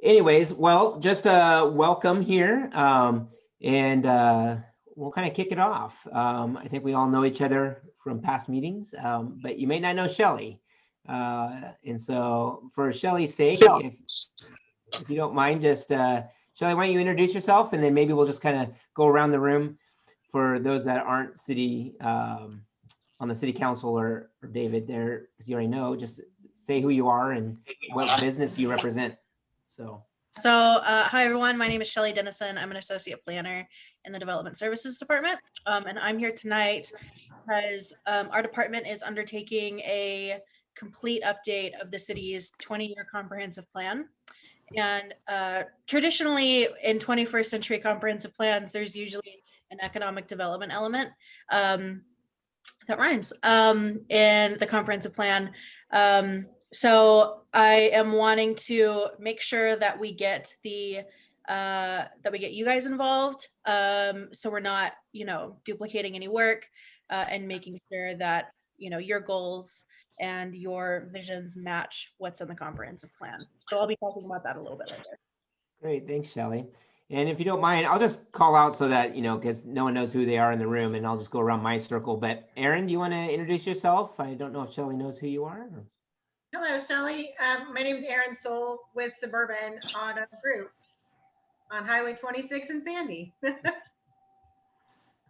anyways, well, just welcome here, and we'll kind of kick it off. I think we all know each other from past meetings, but you may not know Shelley. And so for Shelley's sake, if you don't mind, just Shelley, why don't you introduce yourself, and then maybe we'll just kind of go around the room for those that aren't city on the city council or David there, because you already know, just say who you are and what business you represent. So hi everyone, my name is Shelley Denison. I'm an associate planner in the Development Services Department. And I'm here tonight because our department is undertaking a complete update of the city's 20-year comprehensive plan. And traditionally in 21st century comprehensive plans, there's usually an economic development element that rhymes in the comprehensive plan. So I am wanting to make sure that we get you guys involved, so we're not, duplicating any work, and making sure that your goals and your visions match what's in the comprehensive plan. So I'll be talking about that a little bit later. Great, thanks, Shelley. And if you don't mind, I'll just call out so that, because no one knows who they are in the room, and I'll just go around my circle. But Aaron, do you want to introduce yourself? I don't know if Shelley knows who you are. Or... Hello, Shelley. My name is Aaron Soul with Suburban Auto Group on Highway 26 in Sandy. All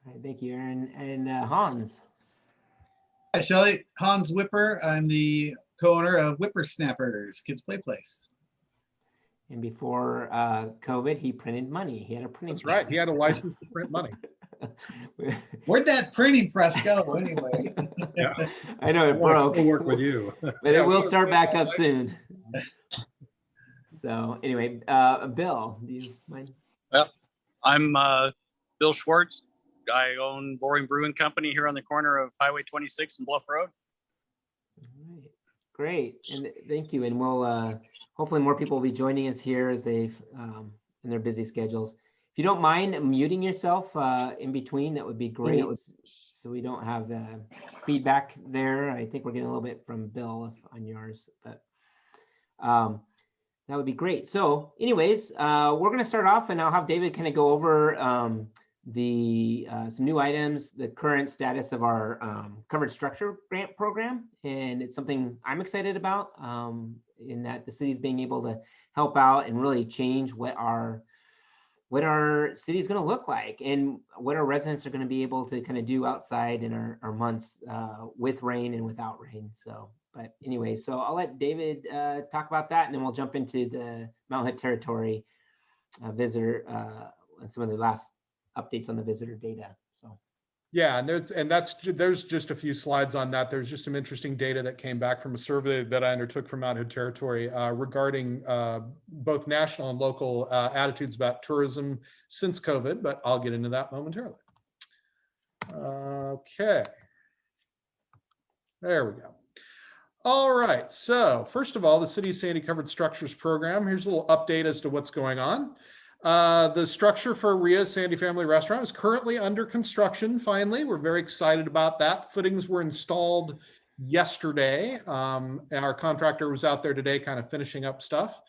right, thank you, Aaron. And Hans. Hi, Shelley. Hans Whipper. I'm the co-owner of Whippersnappers Kids Play Place. And before COVID, he printed money. He had a printing press. press. Right. He had a license to print money. Where'd that printing press go anyway? Yeah. I know it broke. We'll work with you. But it will start back up soon. So anyway, Bill, do you mind? Well, I'm Bill Schwartz. I own Boring Brewing Company here on the corner of Highway 26 and Bluff Road. All right. Great, and thank you. And we'll hopefully more people will be joining us here as they've in their busy schedules. If you don't mind muting yourself in between, that would be great, so we don't have feedback there. I think we're getting a little bit from Bill on yours, but that would be great. So anyways, we're going to start off, and I'll have David kind of go over some new items, the current status of our covered structure grant program. And it's something I'm excited about, in that the city's being able to help out and really change what our city is going to look like and what our residents are going to be able to kind of do outside in our months with rain and without rain. So, but anyway, so I'll let David talk about that, and then we'll jump into the Mount Hood Territory visitor and some of the last updates on the visitor data. So yeah, and there's just a few slides on that. There's just some interesting data that came back from a survey that I undertook from Mount Hood Territory regarding both national and local attitudes about tourism since COVID, but I'll get into that momentarily. Okay, there we go. All right, so first of all, the City of Sandy Covered Structures Program. Here's a little update as to what's going on. The structure for Ria's Sandy Family Restaurant is currently under construction. Finally, we're very excited about that. Footings were installed yesterday. And our contractor was out there today kind of finishing up stuff.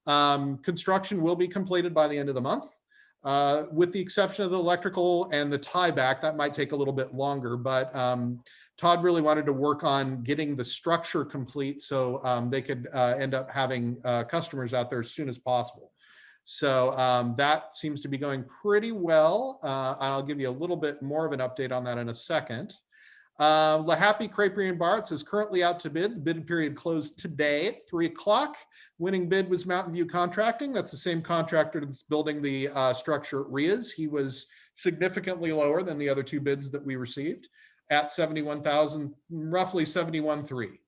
Construction will be completed by the end of the month, with the exception of the electrical and the tieback. That might take a little bit longer, but Todd really wanted to work on getting the structure complete so they could end up having customers out there as soon as possible. So that seems to be going pretty well. I'll give you a little bit more of an update on that in a second. La Happy Creperie and Bar, is currently out to bid. The bid period closed today at 3 o'clock. Winning bid was Mountain View Contracting. That's the same contractor that's building the structure at Ria's. He was significantly lower than the other two bids that we received at $71,000, roughly $71,300.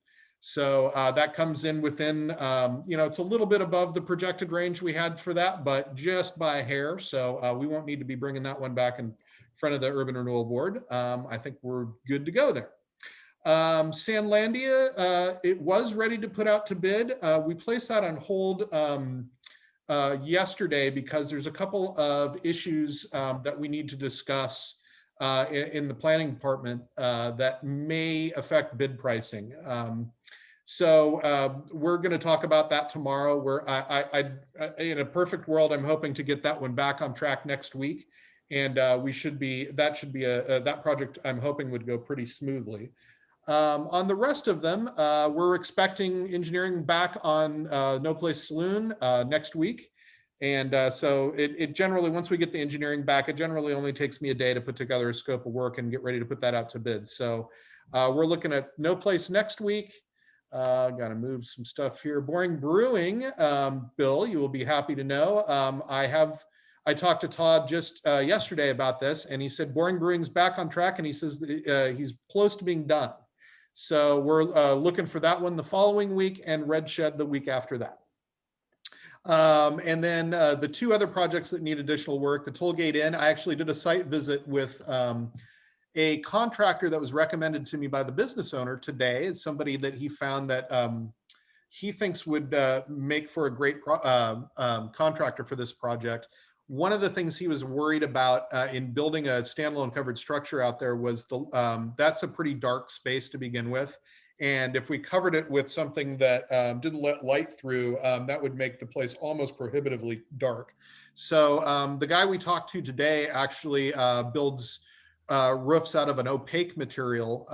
So that comes in within, it's a little bit above the projected range we had for that, but just by a hair. So we won't need to be bringing that one back in front of the Urban Renewal Board. I think we're good to go there. Sandlandia, it was ready to put out to bid. We placed that on hold yesterday because there's a couple of issues that we need to discuss in the planning department that may affect bid pricing. So we're going to talk about that tomorrow. Where I in a perfect world, I'm hoping to get that one back on track next week, and that project I'm hoping would go pretty smoothly. On the rest of them, we're expecting engineering back on No Place Saloon next week. And so it generally, once we get the engineering back, it generally only takes me a day to put together a scope of work and get ready to put that out to bid. So we're looking at No Place next week. Got to move some stuff here. Boring Brewing, Bill, you will be happy to know. I talked to Todd just yesterday about this, and he said Boring Brewing's back on track, and he says he's close to being done. So we're looking for that one the following week, and Red Shed the week after that. And then the two other projects that need additional work, the Tollgate Inn, I actually did a site visit with a contractor that was recommended to me by the business owner today. It's somebody that he found that he thinks would make for a great contractor for this project. One of the things he was worried about in building a standalone covered structure out there was that's a pretty dark space to begin with. And if we covered it with something that didn't let light through, that would make the place almost prohibitively dark. So the guy we talked to today actually builds roofs out of an opaque material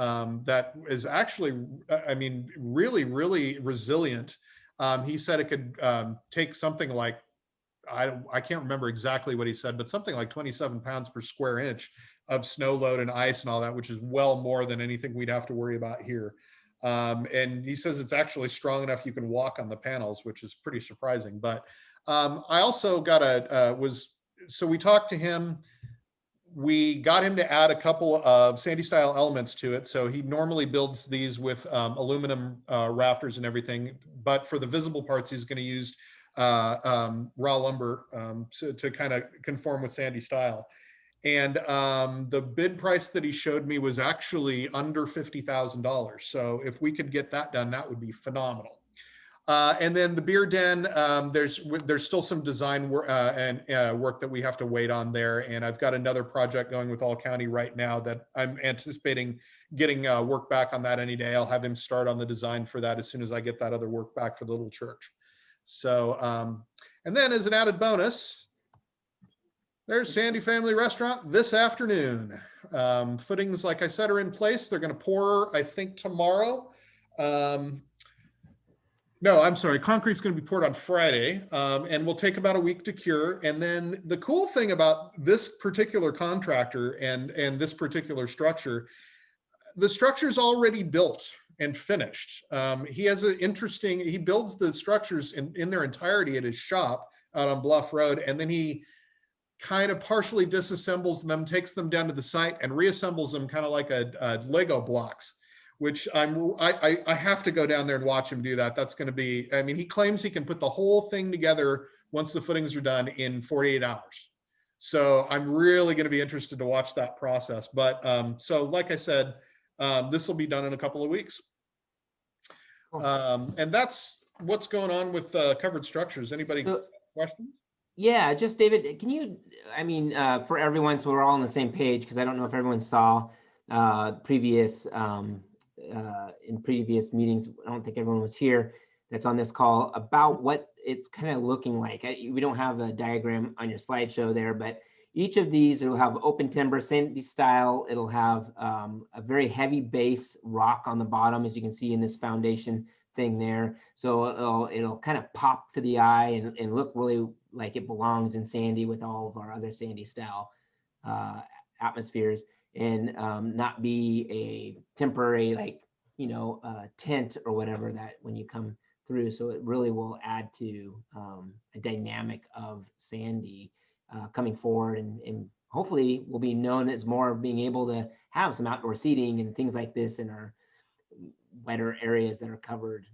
that is actually, I mean, really, really resilient. He said it could take something like, I can't remember exactly what he said, but something like 27 pounds per square inch of snow load and ice and all that, which is well more than anything we'd have to worry about here. And he says it's actually strong enough you can walk on the panels, which is pretty surprising. But I also got so we talked to him. We got him to add a couple of Sandy style elements to it. So he normally builds these with aluminum rafters and everything, but for the visible parts, he's going to use raw lumber to kind of conform with Sandy style. And the bid price that he showed me was actually under $50,000. So if we could get that done, that would be phenomenal. And then the beer den, there's still some design work work that we have to wait on there. And I've got another project going with All County right now that I'm anticipating getting work back on that any day. I'll have him start on the design for that as soon as I get that other work back for the little church. So, and then as an added bonus, there's Sandy Family Restaurant this afternoon. Footings, like I said, are in place. They're going to pour, I think, tomorrow. No, I'm sorry. Concrete's going to be poured on Friday, and will take about a week to cure. And then the cool thing about this particular contractor and this particular structure, the structure's already built and finished. He has he builds the structures in their entirety at his shop out on Bluff Road, and then he kind of partially disassembles them, takes them down to the site, and reassembles them kind of like a Lego blocks, which I have to go down there and watch him do that. That's going to be, I mean, he claims he can put the whole thing together once the footings are done in 48 hours. So I'm really going to be interested to watch that process. But so like I said, this will be done in a couple of weeks. And that's what's going on with covered structures. Anybody questions? Yeah, just David, can you, I mean, for everyone, so we're all on the same page, because I don't know if everyone saw previous in previous meetings, I don't think everyone was here that's on this call, about what it's kind of looking like. We don't have a diagram on your slideshow there, but each of these, it'll have open timber, Sandy style. It'll have a very heavy base rock on the bottom, as you can see in this foundation thing there. So it'll kind of pop to the eye and look really like it belongs in Sandy with all of our other Sandy style atmospheres, and not be a temporary, like, you know, tent or whatever that when you come through. So it really will add to a dynamic of Sandy coming forward, and hopefully will be known as more of being able to have some outdoor seating and things like this in our wetter areas that are covered.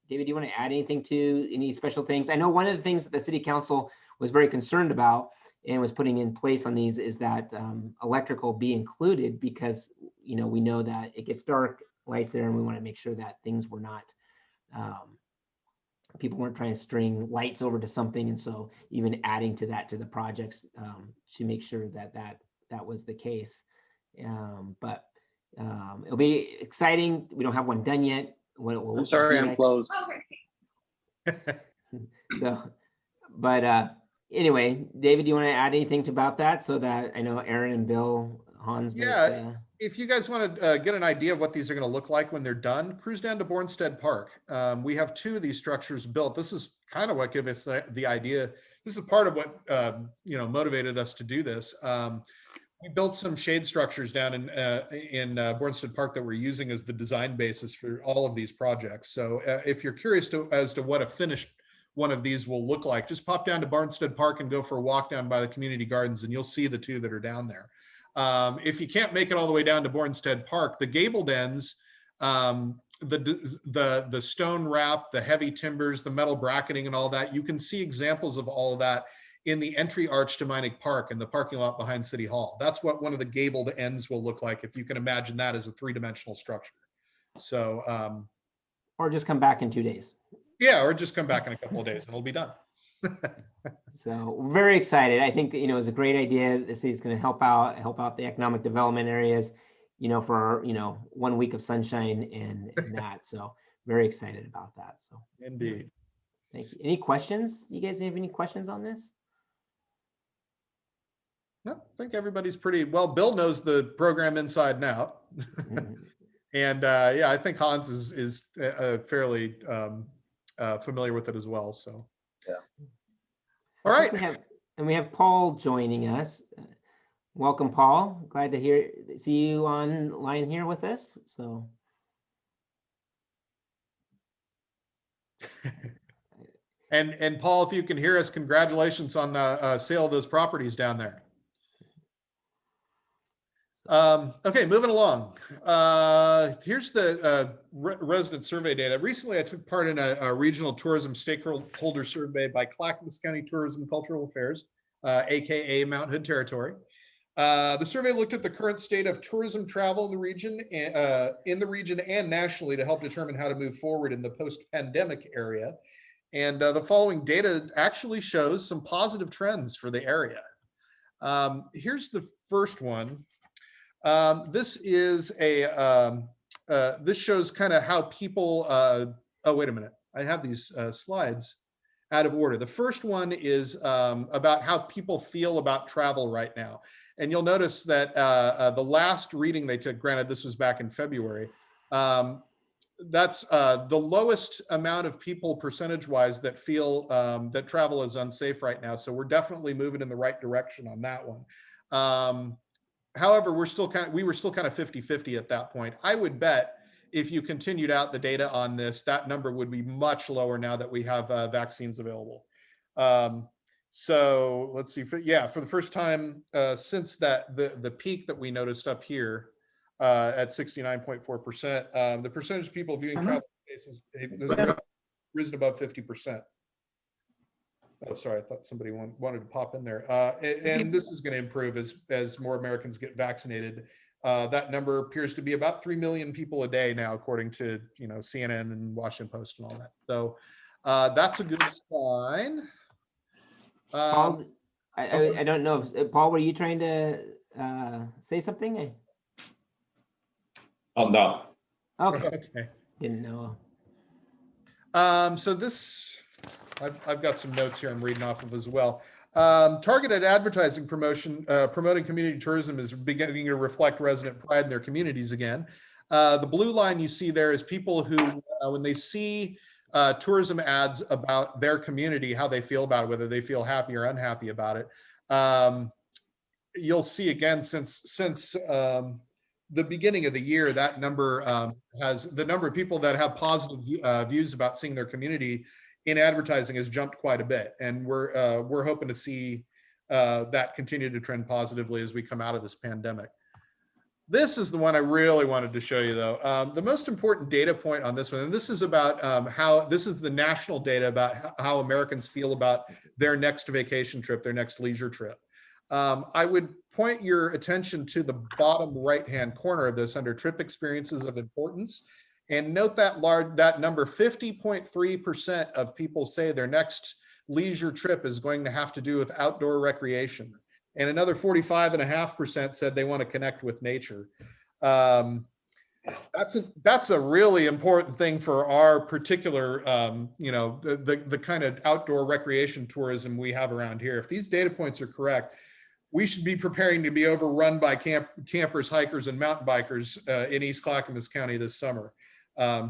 David, do you want to add anything to any special things? I know one of the things that the city council was very concerned about and was putting in place on these is that electrical be included, because, you know, we know that it gets dark, lights there, and we want to make sure that things were not, people weren't trying to string lights over to something. And so even adding to that, to the projects, to make sure that that was the case. But it'll be exciting. We don't have one done yet. when it will I'm sorry, be I'm like. closed. So, but anyway, David, do you want to add anything about that so that I know Aaron and Bill, Hans? Yeah. If you guys want to get an idea of what these are going to look like when they're done, cruise down to Bornstead Park. We have 2 of these structures built. This is kind of what gave us the idea. This is part of what motivated us to do this. We built some shade structures down in Bornstead Park that we're using as the design basis for all of these projects. So if you're curious as to what a finished one of these will look like, just pop down to Bornstead Park and go for a walk down by the community gardens, and you'll see the 2 that are down there. If you can't make it all the way down to Bornstead Park, the gabled ends, the stone wrap, the heavy timbers, the metal bracketing and all that, you can see examples of all of that in the entry arch to Meinig Park in the parking lot behind City Hall. That's what one of the gabled ends will look like, if you can imagine that as a 3-dimensional structure. So, or just come back in 2 days. Yeah, or just come back in a couple of days and it'll be done. So we're very excited. I think that, it's a great idea. This is going to help out the economic development areas, for, 1 week of sunshine and that. So very excited about that. So Indeed. Thank you. Any questions? You guys have any questions on this? No, I think everybody's pretty well. Bill knows the program inside and out. And yeah, I think Hans is fairly familiar with it as well. So yeah. All right. We have Paul joining us. Welcome, Paul. Glad to see you online here with us. So. And Paul, if you can hear us, congratulations on the sale of those properties down there. Okay, moving along. Here's the resident survey data. Recently, I took part in a regional tourism stakeholder survey by Clackamas County Tourism and Cultural Affairs, AKA Mount Hood Territory. The survey looked at the current state of tourism travel in the region and nationally to help determine how to move forward in the post-pandemic area. And the following data actually shows some positive trends for the area. Here's the first one. This is this shows kind of how people, oh, wait a minute. I have these slides out of order. The first one is about how people feel about travel right now. And you'll notice that the last reading they took, granted this was back in February, that's the lowest amount of people percentage-wise that feel that travel is unsafe right now. So we're definitely moving in the right direction on that one. However, we were still kind of 50-50 at that point. I would bet if you continued out the data on this, that number would be much lower now that we have vaccines available. So let's see, for the first time since the peak that we noticed up here at 69.4%, the percentage of people viewing travel cases has risen above 50%. Oh, sorry, I thought somebody wanted to pop in there. And this is going to improve as more Americans get vaccinated. That number appears to be about 3 million people a day now, according to CNN and Washington Post and all that. So that's a good sign. Paul, I don't know if Paul, were you trying to say something? Oh no. Okay. Didn't know. So this. I've got some notes here I'm reading off of as well. Targeted advertising promoting community tourism is beginning to reflect resident pride in their communities again. The blue line you see there is people who, when they see tourism ads about their community, how they feel about it, whether they feel happy or unhappy about it. You'll see again, since the beginning of the year, that number the number of people that have positive views about seeing their community in advertising has jumped quite a bit, and we're hoping to see that continue to trend positively as we come out of this pandemic. This is the one I really wanted to show you, though. The most important data point on this one, and this is about this is the national data about how Americans feel about their next vacation trip, their next leisure trip. I would point your attention to the bottom right-hand corner of this under trip experiences of importance. And note that number, 50.3% of people say their next leisure trip is going to have to do with outdoor recreation. And another 45.5% said they want to connect with nature. That's a really important thing for our particular, the kind of outdoor recreation tourism we have around here. If these data points are correct, we should be preparing to be overrun by campers, hikers, and mountain bikers in East Clackamas County this summer.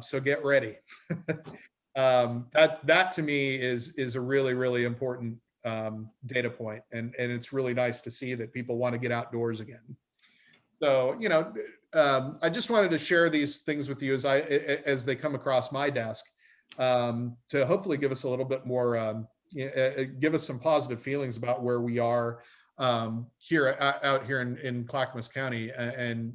So get ready. That to me is a really, really important data point, and it's really nice to see that people want to get outdoors again. So, I just wanted to share these things with you as they come across my desk, to hopefully give us a little bit more, give us some positive feelings about where we are here out here in Clackamas County, and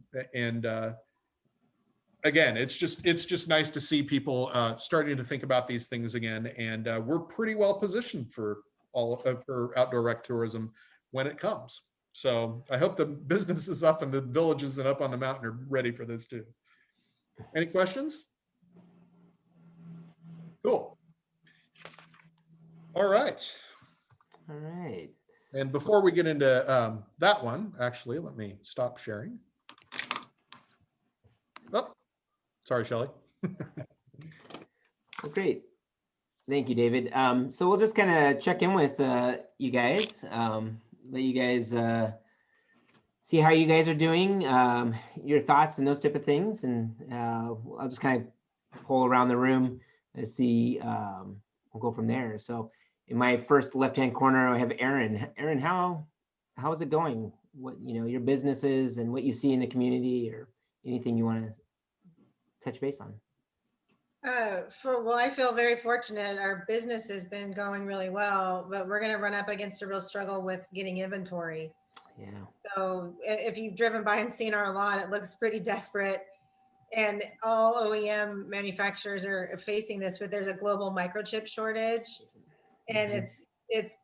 again, it's just nice to see people starting to think about these things again, and we're pretty well positioned for outdoor rec tourism when it comes. So I hope the businesses up and the villages and up on the mountain are ready for this too. Any questions? Cool. All right. All right. And before we get into that one, actually, let me stop sharing. Oh, sorry, Shelley. Well, great. Thank you, David. So we'll just kind of check in with you guys, let you guys see how you guys are doing, your thoughts and those type of things. And I'll just kind of pull around the room and see, we'll go from there. So in my first left-hand corner, I have Aaron. Aaron, how is it going? What, your businesses and what you see in the community, or anything you want to touch base on? Well, I feel very fortunate. Our business has been going really well, but we're going to run up against a real struggle with getting inventory. Yeah. So if you've driven by and seen our lot, it looks pretty desperate. And all OEM manufacturers are facing this, but there's a global microchip shortage. And it's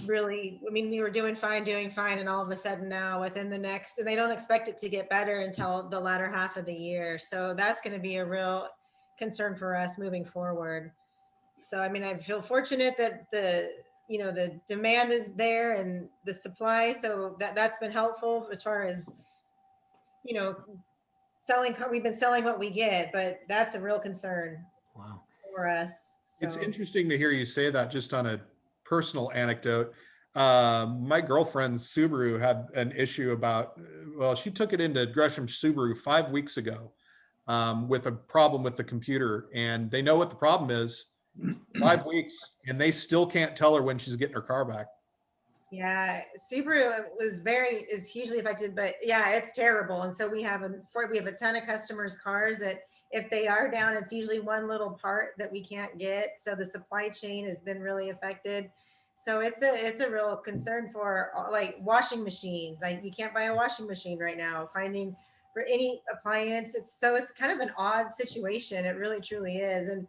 really, we were doing fine, and all of a sudden now and they don't expect it to get better until the latter half of the year. So that's going to be a real concern for us moving forward. So, I feel fortunate that the demand is there and the supply. So that's been helpful as far as, selling. We've been selling what we get, but that's a real concern. Wow. For us. So. It's interesting to hear you say that. Just on a personal anecdote, my girlfriend's Subaru had an issue about, she took it into Gresham Subaru 5 weeks ago with a problem with the computer, and they know what the problem is. 5 weeks, and they still can't tell her when she's getting her car back. Yeah, Subaru is hugely affected, but yeah, it's terrible. And so we have a ton of customers' cars that if they are down, it's usually one little part that we can't get. So the supply chain has been really affected. So it's a real concern for like washing machines. Like you can't buy a washing machine right now. Finding for any appliance, it's kind of an odd situation. It really truly is. And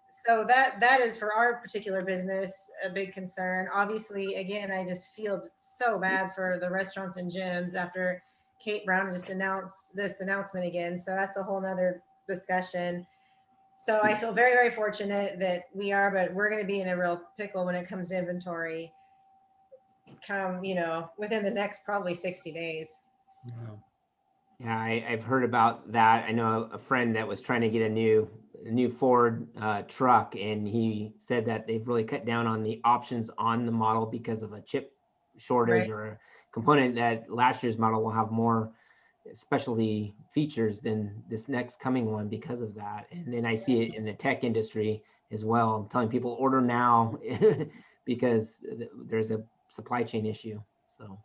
so that is for our particular business a big concern. Obviously, again, I just feel so bad for the restaurants and gyms after Kate Brown just announced this announcement again. So that's a whole nother discussion. So I feel very, very fortunate that but we're going to be in a real pickle when it comes to inventory within the next probably 60 days. Yeah, I've heard about that. I know a friend that was trying to get a new Ford truck, and he said that they've really cut down on the options on the model because of a chip shortage, right, or a component that last year's model will have more specialty features than this next coming one because of that. And then I see it in the tech industry as well. I'm telling people order now because there's a supply chain issue. So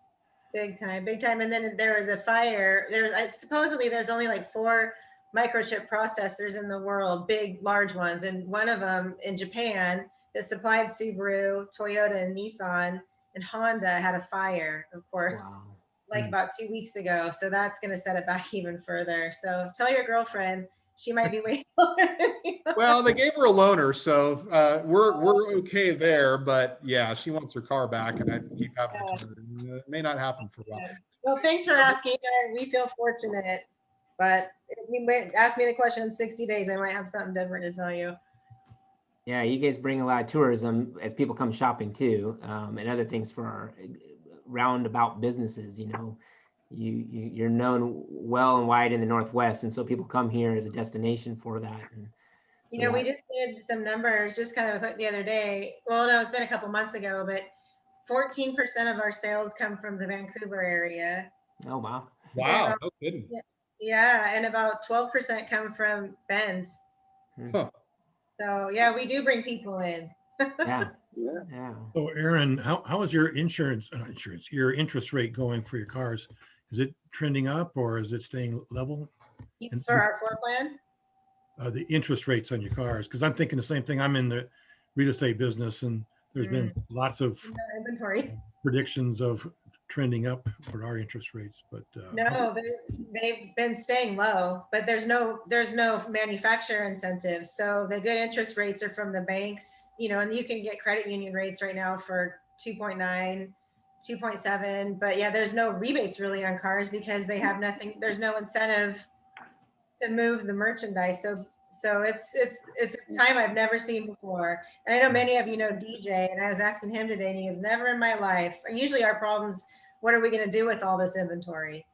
big time. And then there was a fire. Supposedly there's only like 4 microchip processors in the world, big, large ones. And one of them in Japan that supplied Subaru, Toyota, and Nissan, and Honda had a fire, of course, wow, about 2 weeks ago. So that's going to set it back even further. So tell your girlfriend she might be waiting. Well, they gave her a loaner, so we're okay there. But yeah, she wants her car back, and I keep having to tell her. It may not happen for a while. Well, thanks for asking. We feel fortunate. But if you ask me the question in 60 days, I might have something different to tell you. Yeah, you guys bring a lot of tourism as people come shopping too, and other things for our roundabout businesses. you're known well and wide in the Northwest, and so people come here as a destination for that. And You know, we just did some numbers just kind of the other day. Well, no, it's been a couple months ago, but 14% of our sales come from the Vancouver area. Oh, wow. Wow, no kidding. Yeah, and about 12% come from Bend. Huh. So yeah, we do bring people in. Yeah. Yeah. Yeah. So Aaron, how is your your interest rate going for your cars? Is it trending up or is it staying level? And For our floor plan? the interest rates on your cars, because I'm thinking the same thing. I'm in the real estate business, and there's been lots of Inventory. predictions of trending up for our interest rates, but No, they've been staying low, but there's no manufacturer incentives. So the good interest rates are from the banks, you know, and you can get credit union rates right now for 2.9, 2.7. But yeah, there's no rebates really on cars because they have nothing. There's no incentive to move the merchandise. So it's a time I've never seen before. And I know many of you know DJ, and I was asking him today, and he goes, never in my life. Usually our problems, what are we going to do with all this inventory?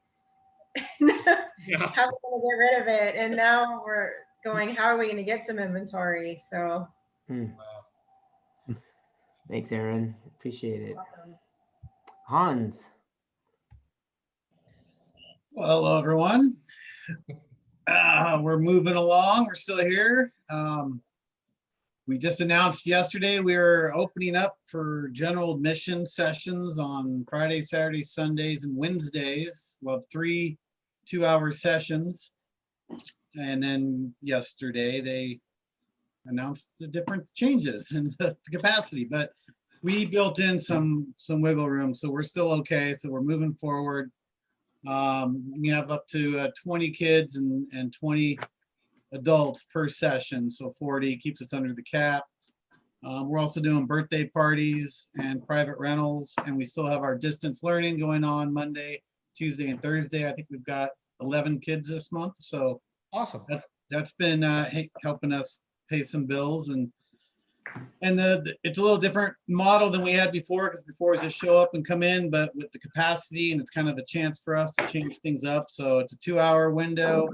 How are we going to get rid of it? And now we're going, how are we going to get some inventory? So Thanks, Aaron. Appreciate it. Hans. Well, hello, everyone. We're moving along. We're still here. We just announced yesterday we are opening up for general admission sessions on Fridays, Saturdays, Sundays, and Wednesdays. We'll have 3 2-hour sessions. And then yesterday they announced the different changes in the capacity, but we built in some wiggle room, so we're still okay. So we're moving forward. We have up to 20 kids and 20 adults per session, so 40 keeps us under the cap. We're also doing birthday parties and private rentals, and we still have our distance learning going on Monday, Tuesday, and Thursday. I think we've got 11 kids this month, so Awesome. that's been helping us pay some bills, and it's a little different model than we had before, because before it was just show up and come in, but with the capacity, and it's kind of a chance for us to change things up. So it's a 2-hour window.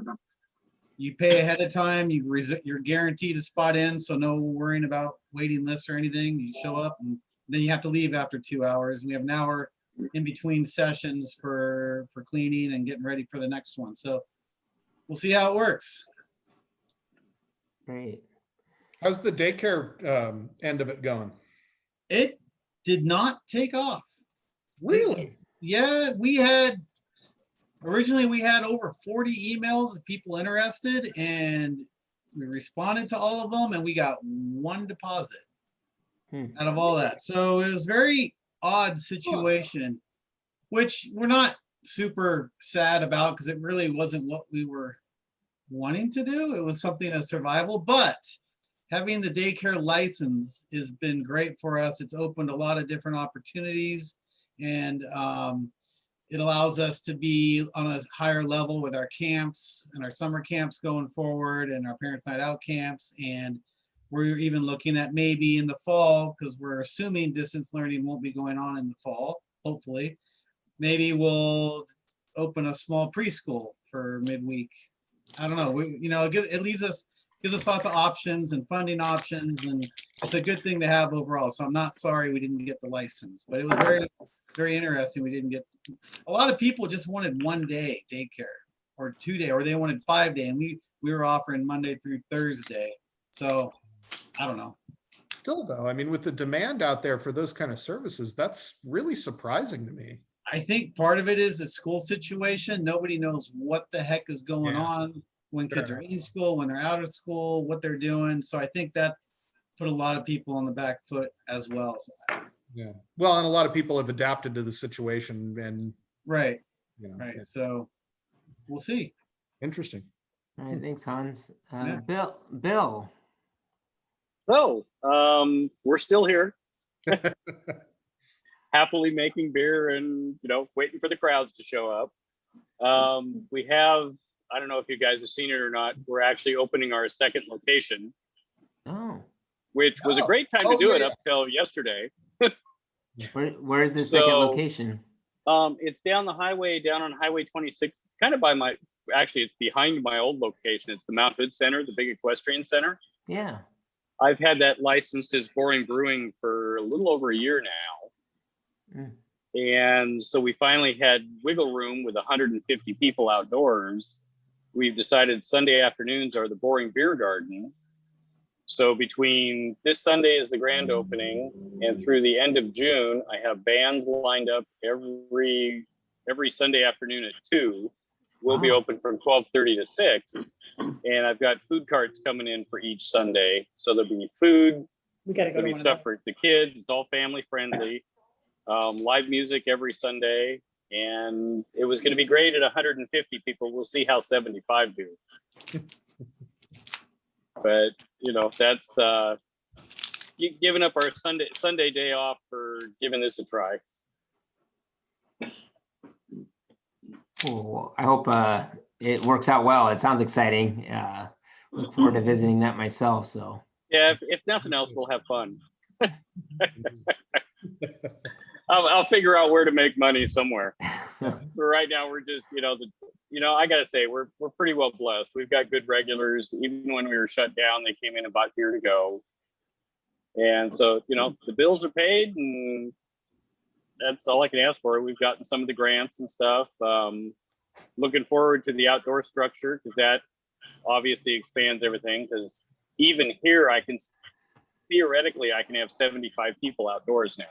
You pay ahead of time. You're guaranteed a spot in, so no worrying about waiting lists or anything. You show up, and then you have to leave after 2 hours. And we have an hour in between sessions for cleaning and getting ready for the next one. So we'll see how it works. Great. How's the daycare end of it going? It did not take off. Really? Yeah, originally we had over 40 emails of people interested, and we responded to all of them, and we got 1 deposit out of all that. So it was very odd situation, which we're not super sad about, because it really wasn't what we were wanting to do. It was something of survival, but having the daycare license has been great for us. It's opened a lot of different opportunities, and it allows us to be on a higher level with our camps and our summer camps going forward, and our parents' night out camps. And we're even looking at maybe in the fall, because we're assuming distance learning won't be going on in the fall, hopefully. Maybe we'll open a small preschool for midweek. I don't know. It gives us lots of options and funding options, and it's a good thing to have overall. So I'm not sorry we didn't get the license, but it was very, very interesting. We didn't get. A lot of people just wanted 1 day daycare, or 2 day, or they wanted 5 day, and we were offering Monday through Thursday. So I don't know. Still though, I mean, with the demand out there for those kind of services, that's really surprising to me. I think part of it is the school situation. Nobody knows what the heck is going on when kids are in school, when they're out of school, what they're doing. So I think that put a lot of people on the back foot as well. So, yeah. Well, and a lot of people have adapted to the situation, and right. Yeah. So we'll see. Interesting. All right. Thanks, Hans. Yeah. Bill. So we're still here, happily making beer and, waiting for the crowds to show up. We have, I don't know if you guys have seen it or not, we're actually opening our second location, which was a great time to do it up till yesterday. Where's the second location? It's down the highway, down on Highway 26, kind of by my, actually it's behind my old location. It's the Mount Hood Center, the big equestrian center. Yeah. I've had that licensed as Boring Brewing for a little over a year now. Mm. And so we finally had wiggle room with 150 people outdoors. We've decided Sunday afternoons are the Boring Beer Garden. So between this Sunday is the grand opening and through the end of June, I have bands lined up every Sunday afternoon at 2. We'll be open from 12:30 to 6. And I've got food carts coming in for each Sunday. So there'll be food, We gotta go there'll to be one stuff of for the kids. It's all family friendly. Live music every Sunday. And it was going to be great at 150 people. We'll see how 75 do. But, you know, that's giving up our Sunday day off for giving this a try. Cool. I hope it works out well. It sounds exciting. Look forward to visiting that myself. So Yeah, if nothing else, we'll have fun. I'll figure out where to make money somewhere. But right now, we're just, I gotta say, we're pretty well blessed. We've got good regulars. Even when we were shut down, they came in and bought beer to go. And so, the bills are paid, and that's all I can ask for. We've gotten some of the grants and stuff. Looking forward to the outdoor structure, because that obviously expands everything. Because even here, theoretically, I can have 75 people outdoors now.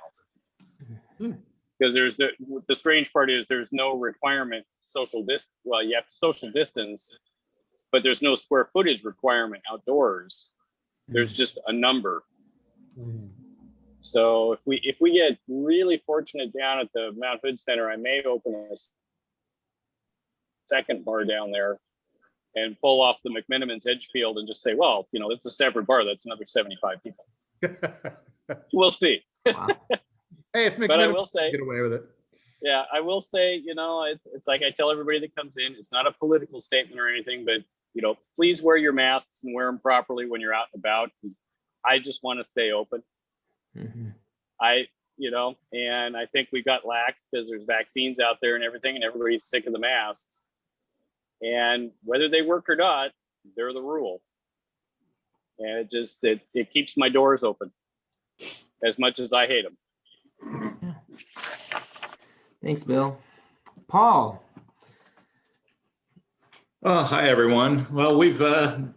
Because there's the strange part is there's no requirement well, you have to social distance, but there's no square footage requirement outdoors. There's just a number. So if we get really fortunate down at the Mount Hood Center, I may open a second bar down there and pull off the McMenamins Edgefield and just say, well, it's a separate bar. That's another 75 people. We'll see. wow. Hey, if But I McMillan will say, get away with it. yeah, I will say, it's like I tell everybody that comes in, it's not a political statement or anything, but, please wear your masks and wear them properly when you're out and about, because I just want to stay open. Mm-hmm. And I think we got lax because there's vaccines out there and everything, and everybody's sick of the masks. And whether they work or not, they're the rule. And it keeps my doors open as much as I hate them. Thanks, Bill. Paul. Hi, everyone. Well, we've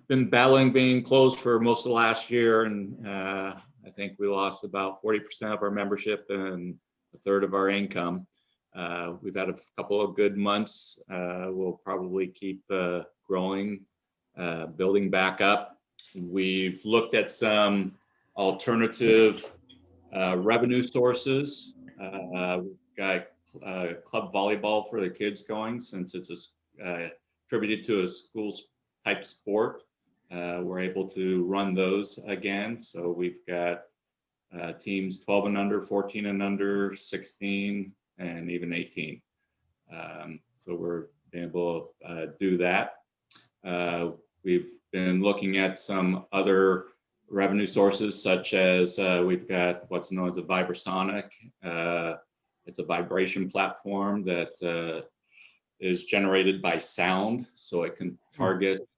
been battling being closed for most of last year, and I think we lost about 40% of our membership and a third of our income. We've had a couple of good months. We'll probably keep growing, building back up. We've looked at some alternative revenue sources. We've got club volleyball for the kids going, since it's attributed to a school type sport. We're able to run those again. So we've got teams 12 and under, 14 and under, 16, and even 18. So we're able to do that. We've been looking at some other revenue sources, such as we've got what's known as a Vibrasonic. It's a vibration platform that is generated by sound, so it can target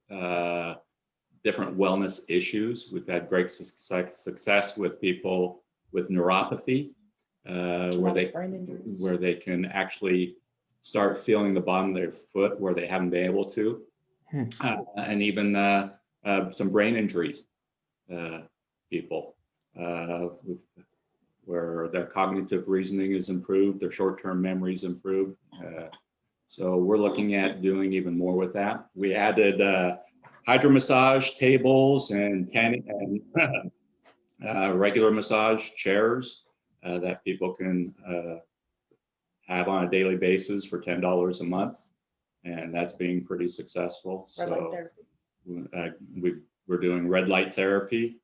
different wellness issues. We've had great success with people with neuropathy, where they can actually start feeling the bottom of their foot where they haven't been able to, and even some brain injuries people, where their cognitive reasoning is improved, their short-term memory is improved. So we're looking at doing even more with that. We added hydro massage tables and regular massage chairs that people can have on a daily basis for $10 a month, and that's being pretty successful. So we're doing red light therapy.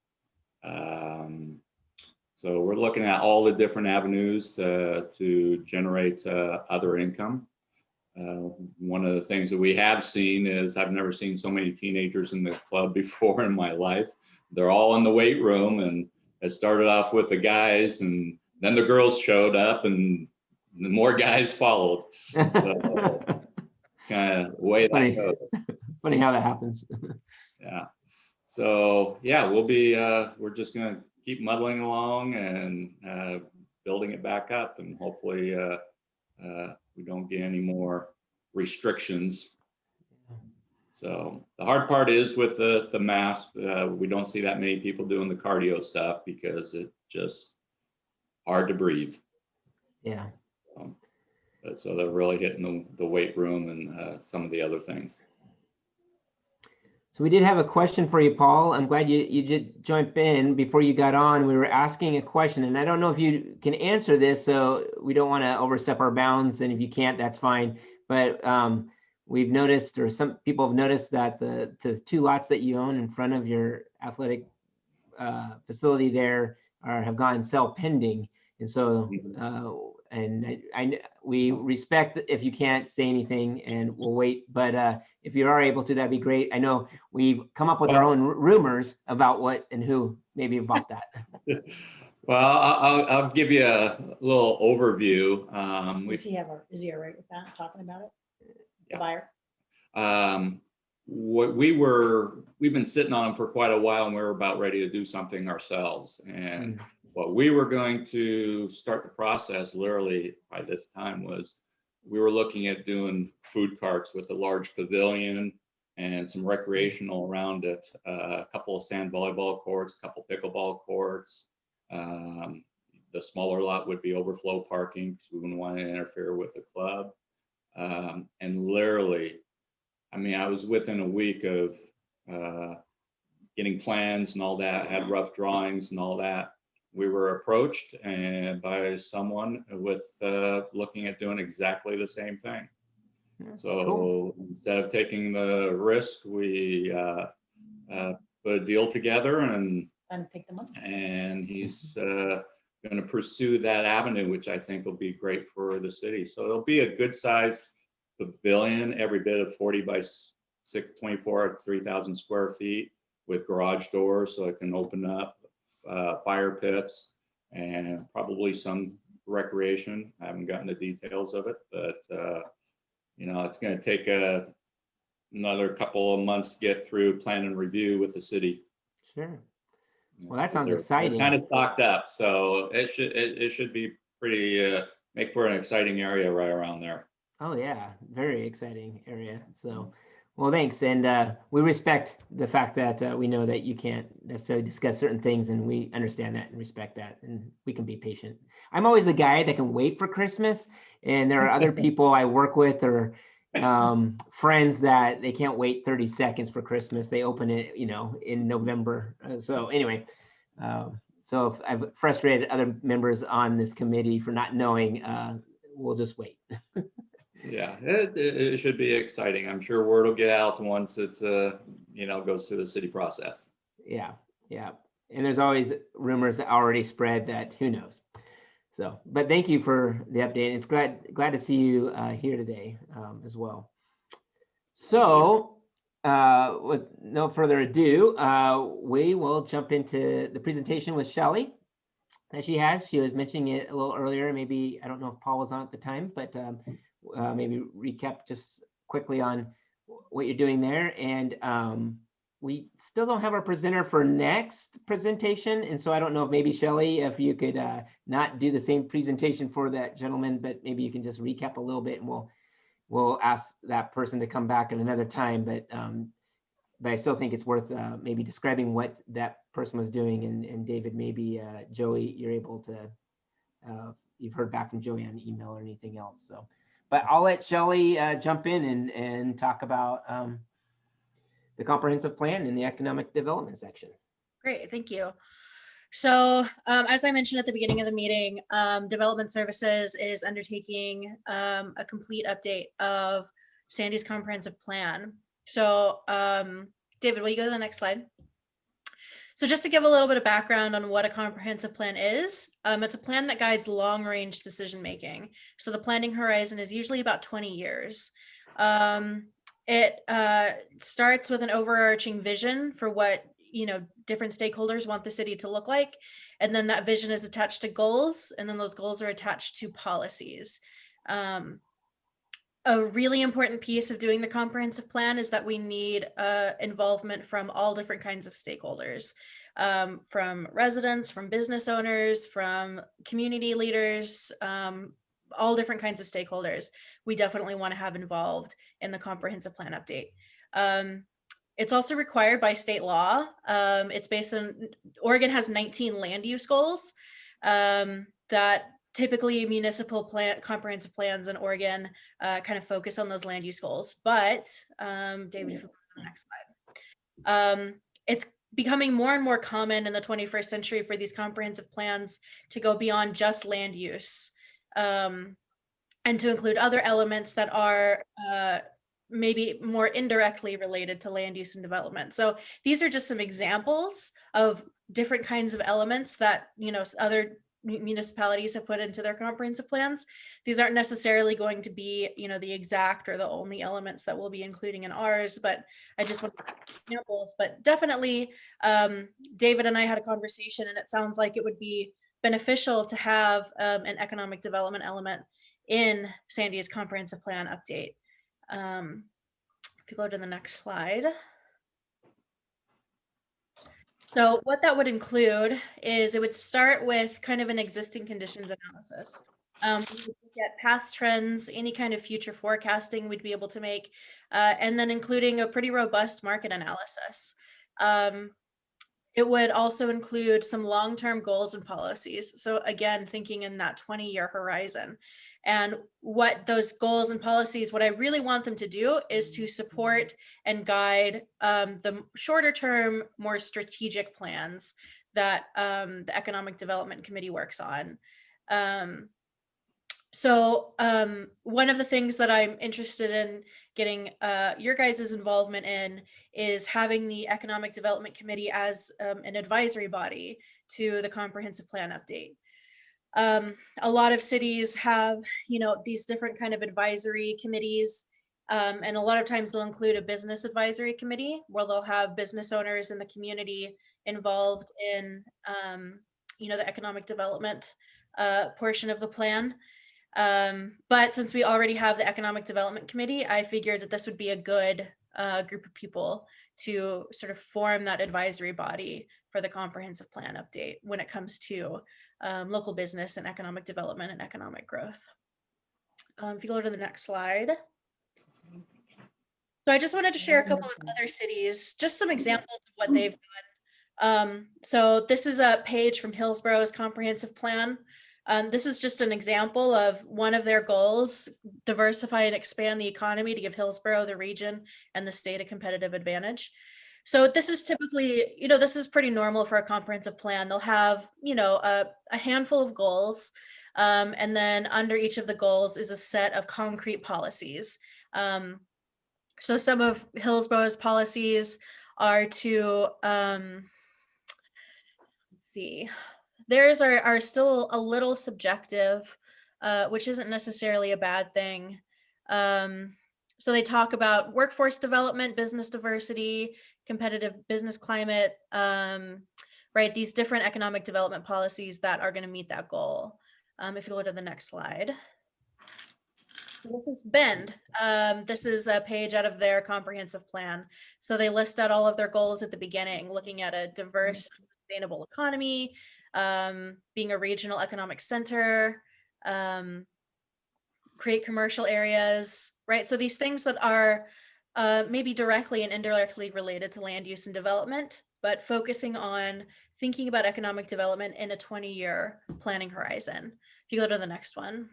So we're looking at all the different avenues to generate other income. One of the things that we have seen is I've never seen so many teenagers in the club before in my life. They're all in the weight room, and it started off with the guys, and then the girls showed up, and the more guys followed. So it's kind of the way that goes. Funny how that happens. Yeah. So yeah, we're just going to keep muddling along and building it back up, and hopefully we don't get any more restrictions. So the hard part is with the mask, we don't see that many people doing the cardio stuff because it's just hard to breathe. Yeah. So they're really hitting the weight room and some of the other things. So we did have a question for you, Paul. I'm glad you did jump in before you got on. We were asking a question, and I don't know if you can answer this, so we don't want to overstep our bounds. And if you can't, that's fine. But we've noticed, or some people have noticed, that the 2 lots that you own in front of your athletic facility there have gone sell pending. And so, we respect if you can't say anything, and we'll wait. But if you are able to, that'd be great. I know we've come up with our own rumors about what and who maybe bought that. Well, I'll give you a little overview. Is he all right with that, talking about it? The Yeah. buyer? We've been sitting on them for quite a while, and we were about ready to do something ourselves. And what we were going to start the process literally by this time was we were looking at doing food carts with a large pavilion and some recreational around it, a couple of sand volleyball courts, a couple pickleball courts. The smaller lot would be overflow parking because we wouldn't want to interfere with the club. And literally, I mean, I was within a week of getting plans and all that, had rough drawings and all that. We were approached and by someone with looking at doing exactly the same thing. So cool. Instead of taking the risk, we put a deal together and take the money. And he's going to pursue that avenue, which I think will be great for the city. So it'll be a good sized pavilion, every bit of 40 by 624, 3,000 square feet with garage doors so it can open up, fire pits, and probably some recreation. I haven't gotten the details of it, but you know, it's going to take another couple of months to get through plan and review with the city. Sure. Well, that sounds exciting. Kind of stocked up, so it should be pretty make for an exciting area right around there. Oh yeah, very exciting area. So, well, thanks, and we respect the fact that we know that you can't necessarily discuss certain things, and we understand that and respect that, and we can be patient. I'm always the guy that can wait for Christmas, and there are other people I work with or friends that they can't wait 30 seconds for Christmas. They open it, you know, in November. So anyway, so if I've frustrated other members on this committee for not knowing, we'll just wait. Yeah, it should be exciting. I'm sure word will get out once it's you know, goes through the city process. Yeah, yeah. And there's always rumors that already spread that who knows. So, but thank you for the update. It's glad to see you here today as well. So, with no further ado, we will jump into the presentation with Shelley that she has. She was mentioning it a little earlier. Maybe, I don't know if Paul was on at the time, but maybe recap just quickly on what you're doing there. And we still don't have our presenter for next presentation. And so I don't know if maybe Shelley, if you could not do the same presentation for that gentleman, but maybe you can just recap a little bit, and we'll ask that person to come back at another time. But I still think it's worth maybe describing what that person was doing. And David, maybe Joey, you're able to, you've heard back from Joey on email or anything else. So, but I'll let Shelley jump in and talk about the comprehensive plan in the economic development section. Great, thank you. So as I mentioned at the beginning of the meeting, Development Services is undertaking a complete update of Sandy's comprehensive plan. So David, will you go to the next slide? So just to give a little bit of background on what a comprehensive plan is, it's a plan that guides long-range decision-making. So the planning horizon is usually about 20 years. It starts with an overarching vision for what, you know, different stakeholders want the city to look like. And then that vision is attached to goals, and then those goals are attached to policies. A really important piece of doing the comprehensive plan is that we need involvement from all different kinds of stakeholders, from residents, from business owners, from community leaders, all different kinds of stakeholders. We definitely want to have involved in the comprehensive plan update. It's also required by state law. It's based on, Oregon has 19 land use goals that typically municipal comprehensive plans in Oregon kind of focus on those land use goals. But David, if you go to the next slide. It's becoming more and more common in the 21st century for these comprehensive plans to go beyond just land use and to include other elements that are maybe more indirectly related to land use and development. So these are just some examples of different kinds of elements that, you know, other municipalities have put into their comprehensive plans. These aren't necessarily going to be, you know, the exact or the only elements that we'll be including in ours, but I just want to give examples. But definitely, David and I had a conversation, and it sounds like it would be beneficial to have an economic development element in Sandy's comprehensive plan update. If you go to the next slide. So what that would include is it would start with kind of an existing conditions analysis. We would look at past trends, any kind of future forecasting we'd be able to make, and then including a pretty robust market analysis. It would also include some long-term goals and policies. So again, thinking in that 20-year horizon. And what those goals and policies, what I really want them to do is to support and guide the shorter term, more strategic plans that the Economic Development Committee works on. One of the things that I'm interested in getting your guys' involvement in is having the Economic Development Committee as an advisory body to the comprehensive plan update. A lot of cities have, you know, these different kind of advisory committees, and a lot of times they'll include a business advisory committee where they'll have business owners in the community involved in, you know, the economic development portion of the plan. But since we already have the Economic Development Committee, I figured that this would be a good group of people to sort of form that advisory body for the comprehensive plan update when it comes to local business and economic development and economic growth. If you go to the next slide. So I just wanted to share a couple of other cities, just some examples of what they've done. So this is a page from Hillsborough's comprehensive plan. This is just an example of one of their goals: diversify and expand the economy to give Hillsborough, the region, and the state a competitive advantage. So this is typically, you know, this is pretty normal for a comprehensive plan. They'll have, you know, a handful of goals, and then under each of the goals is a set of concrete policies. So some of Hillsborough's policies are to, let's see, theirs are still a little subjective, which isn't necessarily a bad thing. So they talk about workforce development, business diversity, competitive business climate, right? These different economic development policies that are going to meet that goal. If you go to the next slide. This is Bend. This is a page out of their comprehensive plan. So they list out all of their goals at the beginning, looking at a diverse, sustainable economy, being a regional economic center, create commercial areas, right? So these things that are maybe directly and indirectly related to land use and development, but focusing on thinking about economic development in a 20-year planning horizon. If you go to the next one.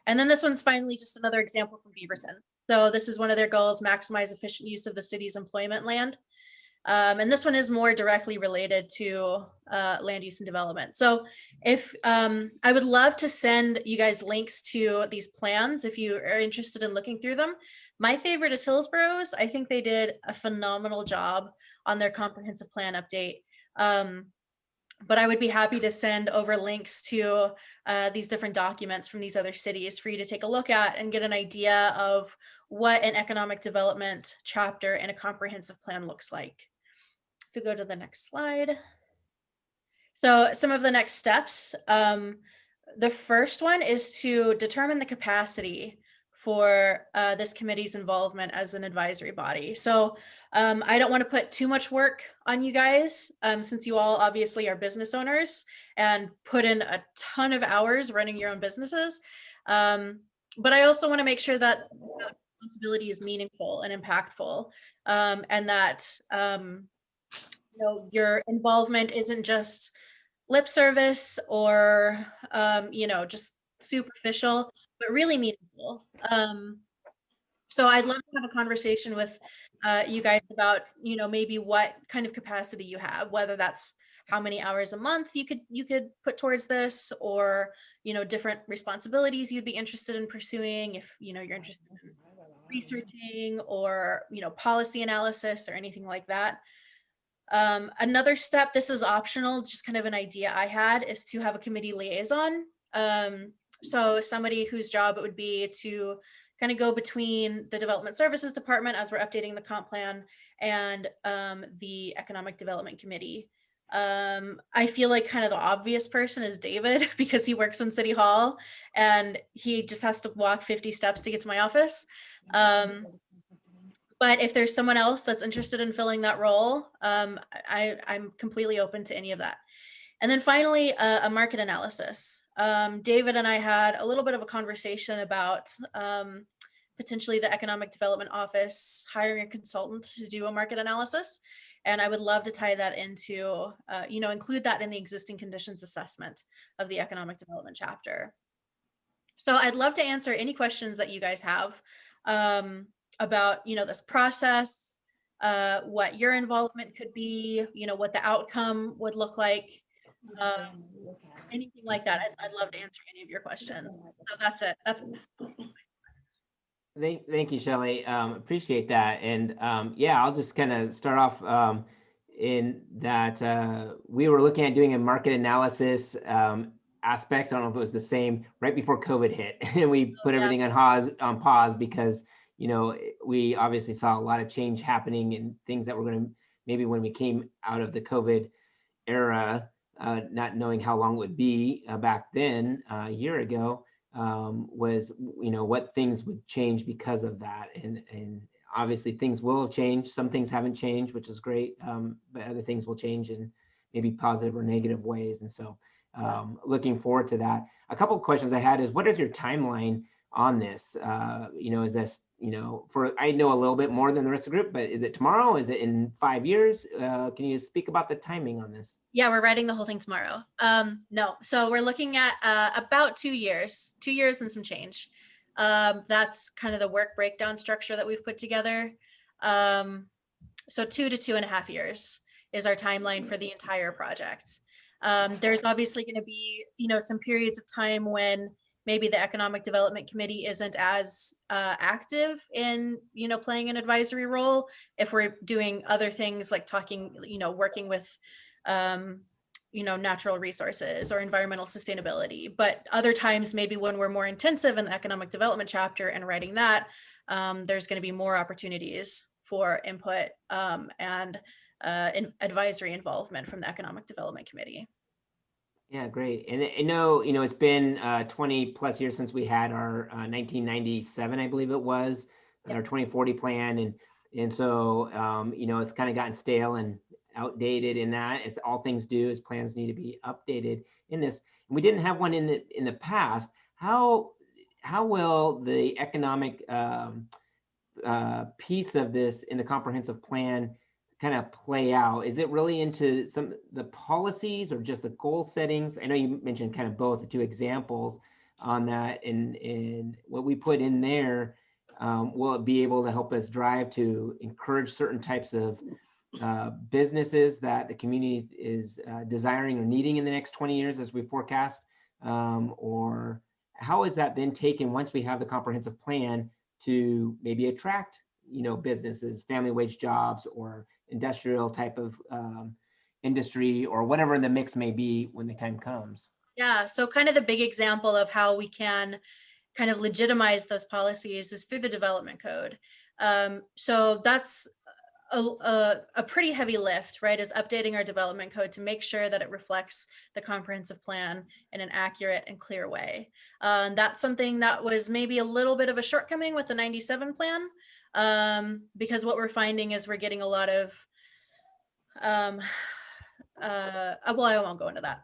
And then this one's finally just another example from Beaverton. So this is one of their goals: maximize efficient use of the city's employment land. And this one is more directly related to land use and development. So if I would love to send you guys links to these plans if you are interested in looking through them. My favorite is Hillsborough's. I think they did a phenomenal job on their comprehensive plan update. But I would be happy to send over links to these different documents from these other cities for you to take a look at and get an idea of what an economic development chapter in a comprehensive plan looks like. If you go to the next slide. So some of the next steps, the first one is to determine the capacity for this committee's involvement as an advisory body. So I don't want to put too much work on you guys, since you all obviously are business owners and put in a ton of hours running your own businesses. But I also want to make sure that the responsibility is meaningful and impactful, and that your involvement isn't just lip service or just superficial, but really meaningful. So I'd love to have a conversation with you guys about maybe what kind of capacity you have, whether that's how many hours a month you could put towards this, or different responsibilities you'd be interested in pursuing if you're interested in researching or policy analysis or anything like that. Another step, this is optional, just kind of an idea I had, is to have a committee liaison. So somebody whose job it would be to kind of go between the Development Services Department as we're updating the comp plan and the Economic Development Committee. I feel like kind of the obvious person is David because he works in City Hall and he just has to walk 50 steps to get to my office. But if there's someone else that's interested in filling that role, I'm completely open to any of that. And then finally, a market analysis. David and I had a little bit of a conversation about potentially the Economic Development Office hiring a consultant to do a market analysis. And I would love to tie that into, include that in the existing conditions assessment of the Economic Development chapter. So I'd love to answer any questions that you guys have about this process, what your involvement could be, what the outcome would look like, anything like that. I'd love to answer any of your questions. So that's it. Thank you, Shelley. Appreciate that. And yeah, I'll just kind of start off in that we were looking at doing a market analysis aspects. I don't know if it was the same right before COVID hit, and we put everything on pause because we obviously saw a lot of change happening and things that were going to, maybe when we came out of the COVID era, not knowing how long it would be back then, a year ago, was, what things would change because of that. And obviously things will have changed. Some things haven't changed, which is great, but other things will change in maybe positive or negative ways. And so looking forward to that. A couple of questions I had is, what is your timeline on this? Is this, I know a little bit more than the rest of the group, but is it tomorrow? Is it in 5 years? Can you speak about the timing on this? Yeah, we're writing the whole thing tomorrow. No, so we're looking at about 2 years and some change. That's kind of the work breakdown structure that we've put together. So 2 to 2.5 years is our timeline for the entire project. There's obviously going to be, some periods of time when maybe the Economic Development Committee isn't as active in, playing an advisory role. If we're doing other things like talking, working with, natural resources or environmental sustainability. But other times, maybe when we're more intensive in the economic development chapter and writing that, there's going to be more opportunities for input and advisory involvement from the Economic Development Committee. Yeah, great. And I know, it's been 20 plus years since we had our 1997, I believe it was, our 2040 plan. And so, it's kind of gotten stale and outdated in that, as all things do, as plans need to be updated in this. And we didn't have one in the past. How will the economic piece of this in the comprehensive plan kind of play out? Is it really into some the policies or just the goal settings? I know you mentioned kind of both, the two examples on that, and what we put in there, will it be able to help us drive to encourage certain types of businesses that the community is desiring or needing in the next 20 years as we forecast? Or how is that then taken once we have the comprehensive plan to maybe attract businesses, family wage jobs, or industrial type of industry, or whatever the mix may be when the time comes? Yeah, so kind of the big example of how we can kind of legitimize those policies is through the development code. So that's a pretty heavy lift, right, is updating our development code to make sure that it reflects the comprehensive plan in an accurate and clear way. That's something that was maybe a little bit of a shortcoming with the 97 plan, because what we're finding is we're getting a lot of, well, I won't go into that.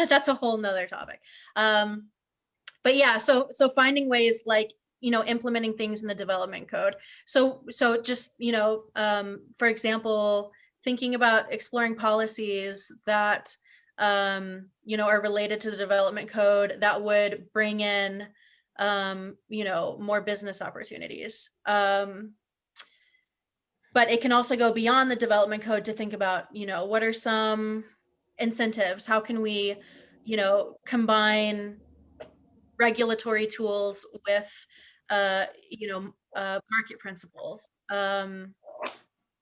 That's a whole nother topic. But yeah, so finding ways like, implementing things in the development code. So just, for example, thinking about exploring policies that, are related to the development code that would bring in, more business opportunities. But it can also go beyond the development code to think about, what are some incentives? How can we, combine regulatory tools with, market principles?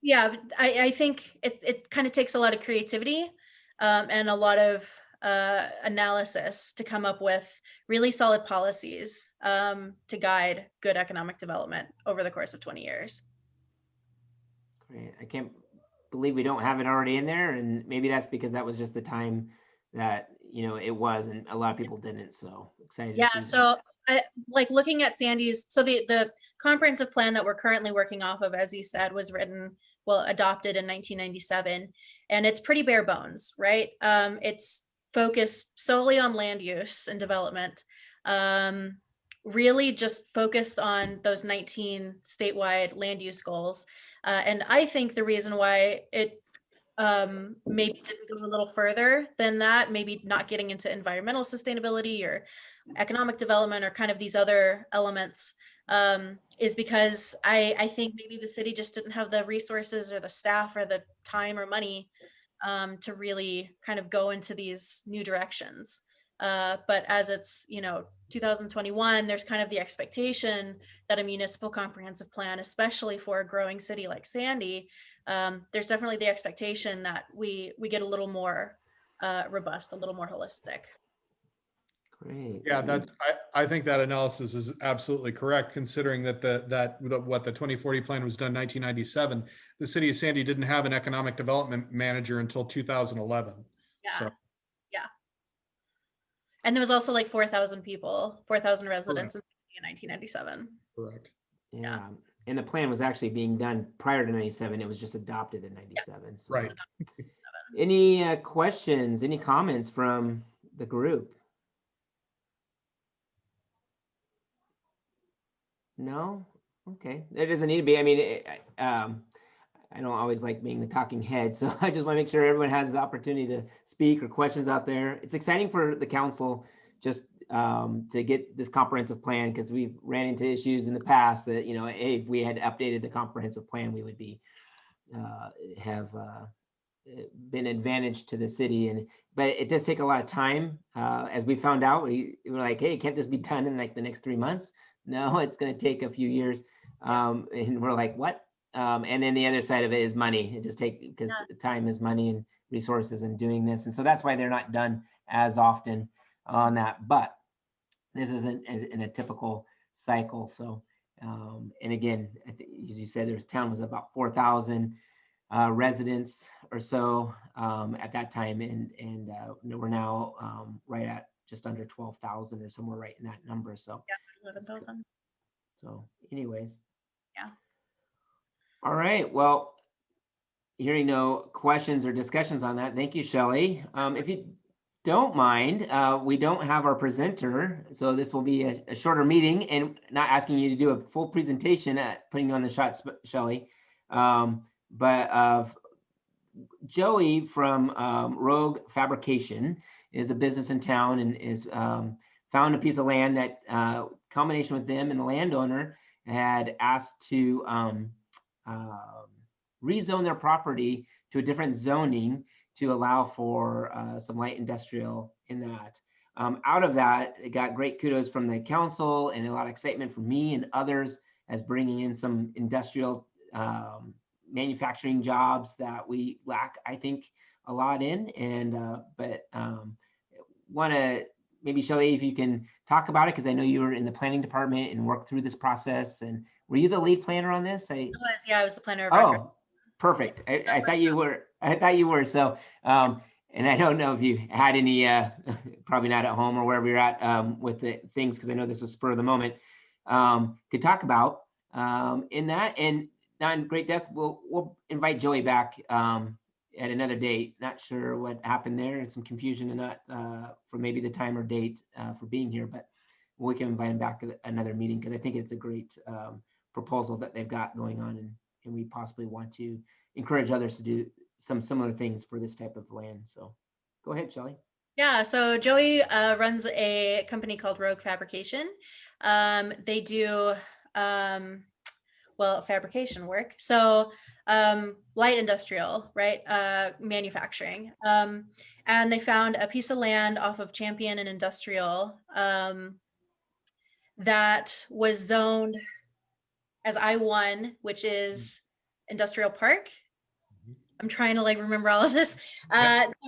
Yeah, I think it kind of takes a lot of creativity and a lot of analysis to come up with really solid policies to guide good economic development over the course of 20 years. Great. I can't believe we don't have it already in there, and maybe that's because that was just the time that it was, and a lot of people didn't. So excited. Yeah. To see So I like looking at Sandy's. So the comprehensive plan that we're currently working off of, as you said, was adopted in 1997, and it's pretty bare bones, right? It's focused solely on land use and development. Really just focused on those 19 statewide land use goals. And I think the reason why it maybe didn't go a little further than that, maybe not getting into environmental sustainability or economic development or kind of these other elements, is because I think maybe the city just didn't have the resources or the staff or the time or money to really kind of go into these new directions. But as it's, 2021, there's kind of the expectation that a municipal comprehensive plan, especially for a growing city like Sandy, there's definitely the expectation that we get a little more robust, a little more holistic. Great. Yeah, I think that analysis is absolutely correct, considering that what the 2040 plan was done 1997. The city of Sandy didn't have an economic development manager until 2011. Yeah. So. Yeah. And there was also like 4,000 residents in 1997. Correct. Yeah. And the plan was actually being done prior to 97. It was just adopted in 97. Yeah. So. Right. Any questions, any comments from the group? No? Okay. There doesn't need to be. I mean, I don't always like being the talking head, so I just want to make sure everyone has the opportunity to speak or questions out there. It's exciting for the council just to get this comprehensive plan, because we've ran into issues in the past that, hey, if we had updated the comprehensive plan, we would be have been advantage to the city. But it does take a lot of time. As we found out, we were like, hey, can't this be done in like the next 3 months? No, it's going to take a few years. And we're like, what? And then the other side of it is money. It just takes, because time is money and resources in doing this. And so that's why they're not done as often on that. But this isn't in a typical cycle. So, and again, I think, as you said, town was about 4,000 residents or so at that time. And we're now right at just under 12,000 or somewhere right in that number. So, yeah, 11,000. So anyways. Yeah. All right. Well, hearing no questions or discussions on that, thank you, Shelley. If you don't mind, we don't have our presenter, so this will be a shorter meeting, and not asking you to do a full presentation at putting you on the shot, Shelley, but of Joey from Rogue Fabrication is a business in town, and is found a piece of land that combination with them and the landowner had asked to rezone their property to a different zoning to allow for some light industrial in that. Out of that, it got great kudos from the council and a lot of excitement from me and others as bringing in some industrial manufacturing jobs that we lack, I think, a lot in. And but want to maybe, Shelley, if you can talk about it, because I know you were in the planning department and worked through this process, and Were you the lead planner on this? I was the planner of record. Oh, perfect. I thought you were. I thought you were. So, and I don't know if you had any, probably not at home or wherever you're at with the things, because I know this was spur of the moment. Could talk about in that, and not in great depth. We'll invite Joey back at another date. Not sure what happened there, and some confusion and not for maybe the time or date for being here, but we can invite him back at another meeting, because I think it's a great proposal that they've got going on, and we possibly want to encourage others to do some similar things for this type of land. So go ahead, Shelley. Yeah, so Joey runs a company called Rogue Fabrication. They do, well, fabrication work. So light industrial, right? Manufacturing. And they found a piece of land off of Champion and Industrial that was zoned as I-1, which is industrial park. I'm trying to remember all of this. So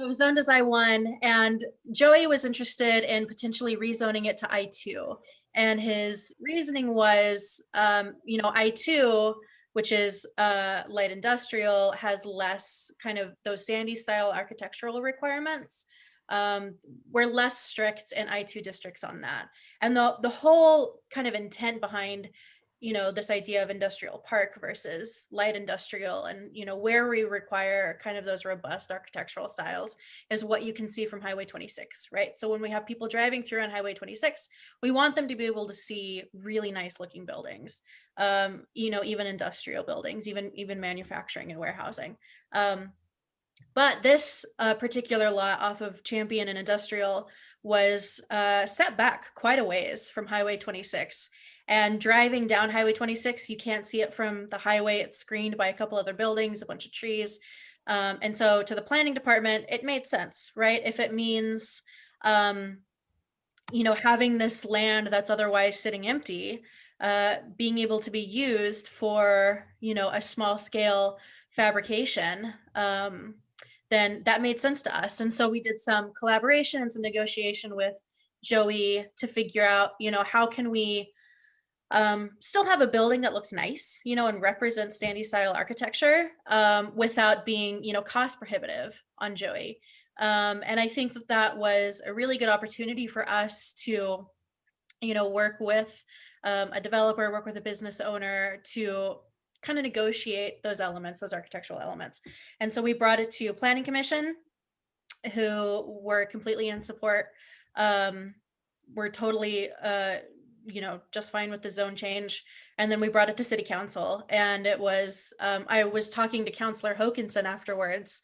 it was zoned as I-1, and Joey was interested in potentially rezoning it to I-2. And his reasoning was, I-2, which is light industrial, has less kind of those Sandy style architectural requirements. We're less strict in I-2 districts on that. And the whole kind of intent behind this idea of industrial park versus light industrial, and where we require kind of those robust architectural styles is what you can see from Highway 26, right? So when we have people driving through on Highway 26, we want them to be able to see really nice looking buildings, even industrial buildings, even manufacturing and warehousing. But this particular lot off of Champion and Industrial was set back quite a ways from Highway 26. And driving down Highway 26, you can't see it from the highway. It's screened by a couple other buildings, a bunch of trees. And so to the planning department, it made sense, right? If it means, having this land that's otherwise sitting empty, being able to be used for, a small scale fabrication, then that made sense to us. And so we did some collaboration and some negotiation with Joey to figure out, how can we still have a building that looks nice, and represents Sandy style architecture without being, cost prohibitive on Joey. And I think that was a really good opportunity for us to, work with a developer, work with a business owner to kind of negotiate those elements, those architectural elements. And so we brought it to Planning Commission, who were completely in support. We're totally, just fine with the zone change. And then we brought it to City Council, and it was, I was talking to Councillor Hokinson afterwards,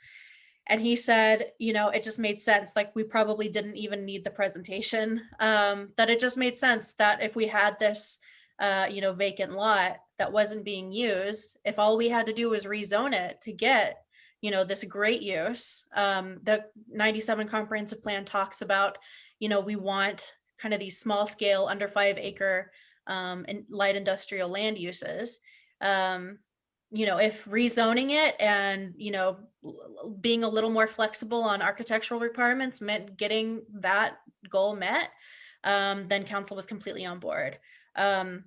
and he said, it just made sense. We probably didn't even need the presentation, that it just made sense that if we had this, vacant lot that wasn't being used, if all we had to do was rezone it to get, this great use, the 97 comprehensive plan talks about, we want kind of these small scale under 5 acre and light industrial land uses. If rezoning it and, being a little more flexible on architectural requirements meant getting that goal met, then council was completely on board. And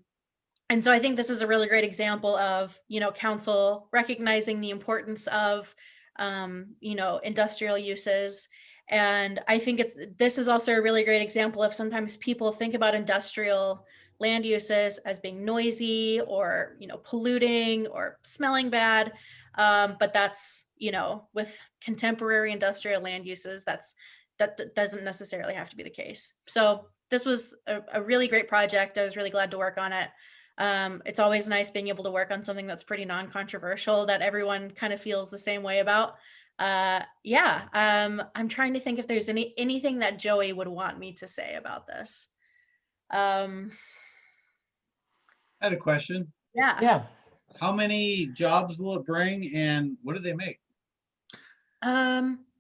so I think this is a really great example of, council recognizing the importance of, industrial uses. And I think this is also a really great example of sometimes people think about industrial land uses as being noisy or, polluting or smelling bad. But that's, with contemporary industrial land uses, that doesn't necessarily have to be the case. So this was a really great project. I was really glad to work on it. It's always nice being able to work on something that's pretty non-controversial that everyone kind of feels the same way about. I'm trying to think if there's anything that Joey would want me to say about this. I had a question. Yeah. How many jobs will it bring, and what do they make?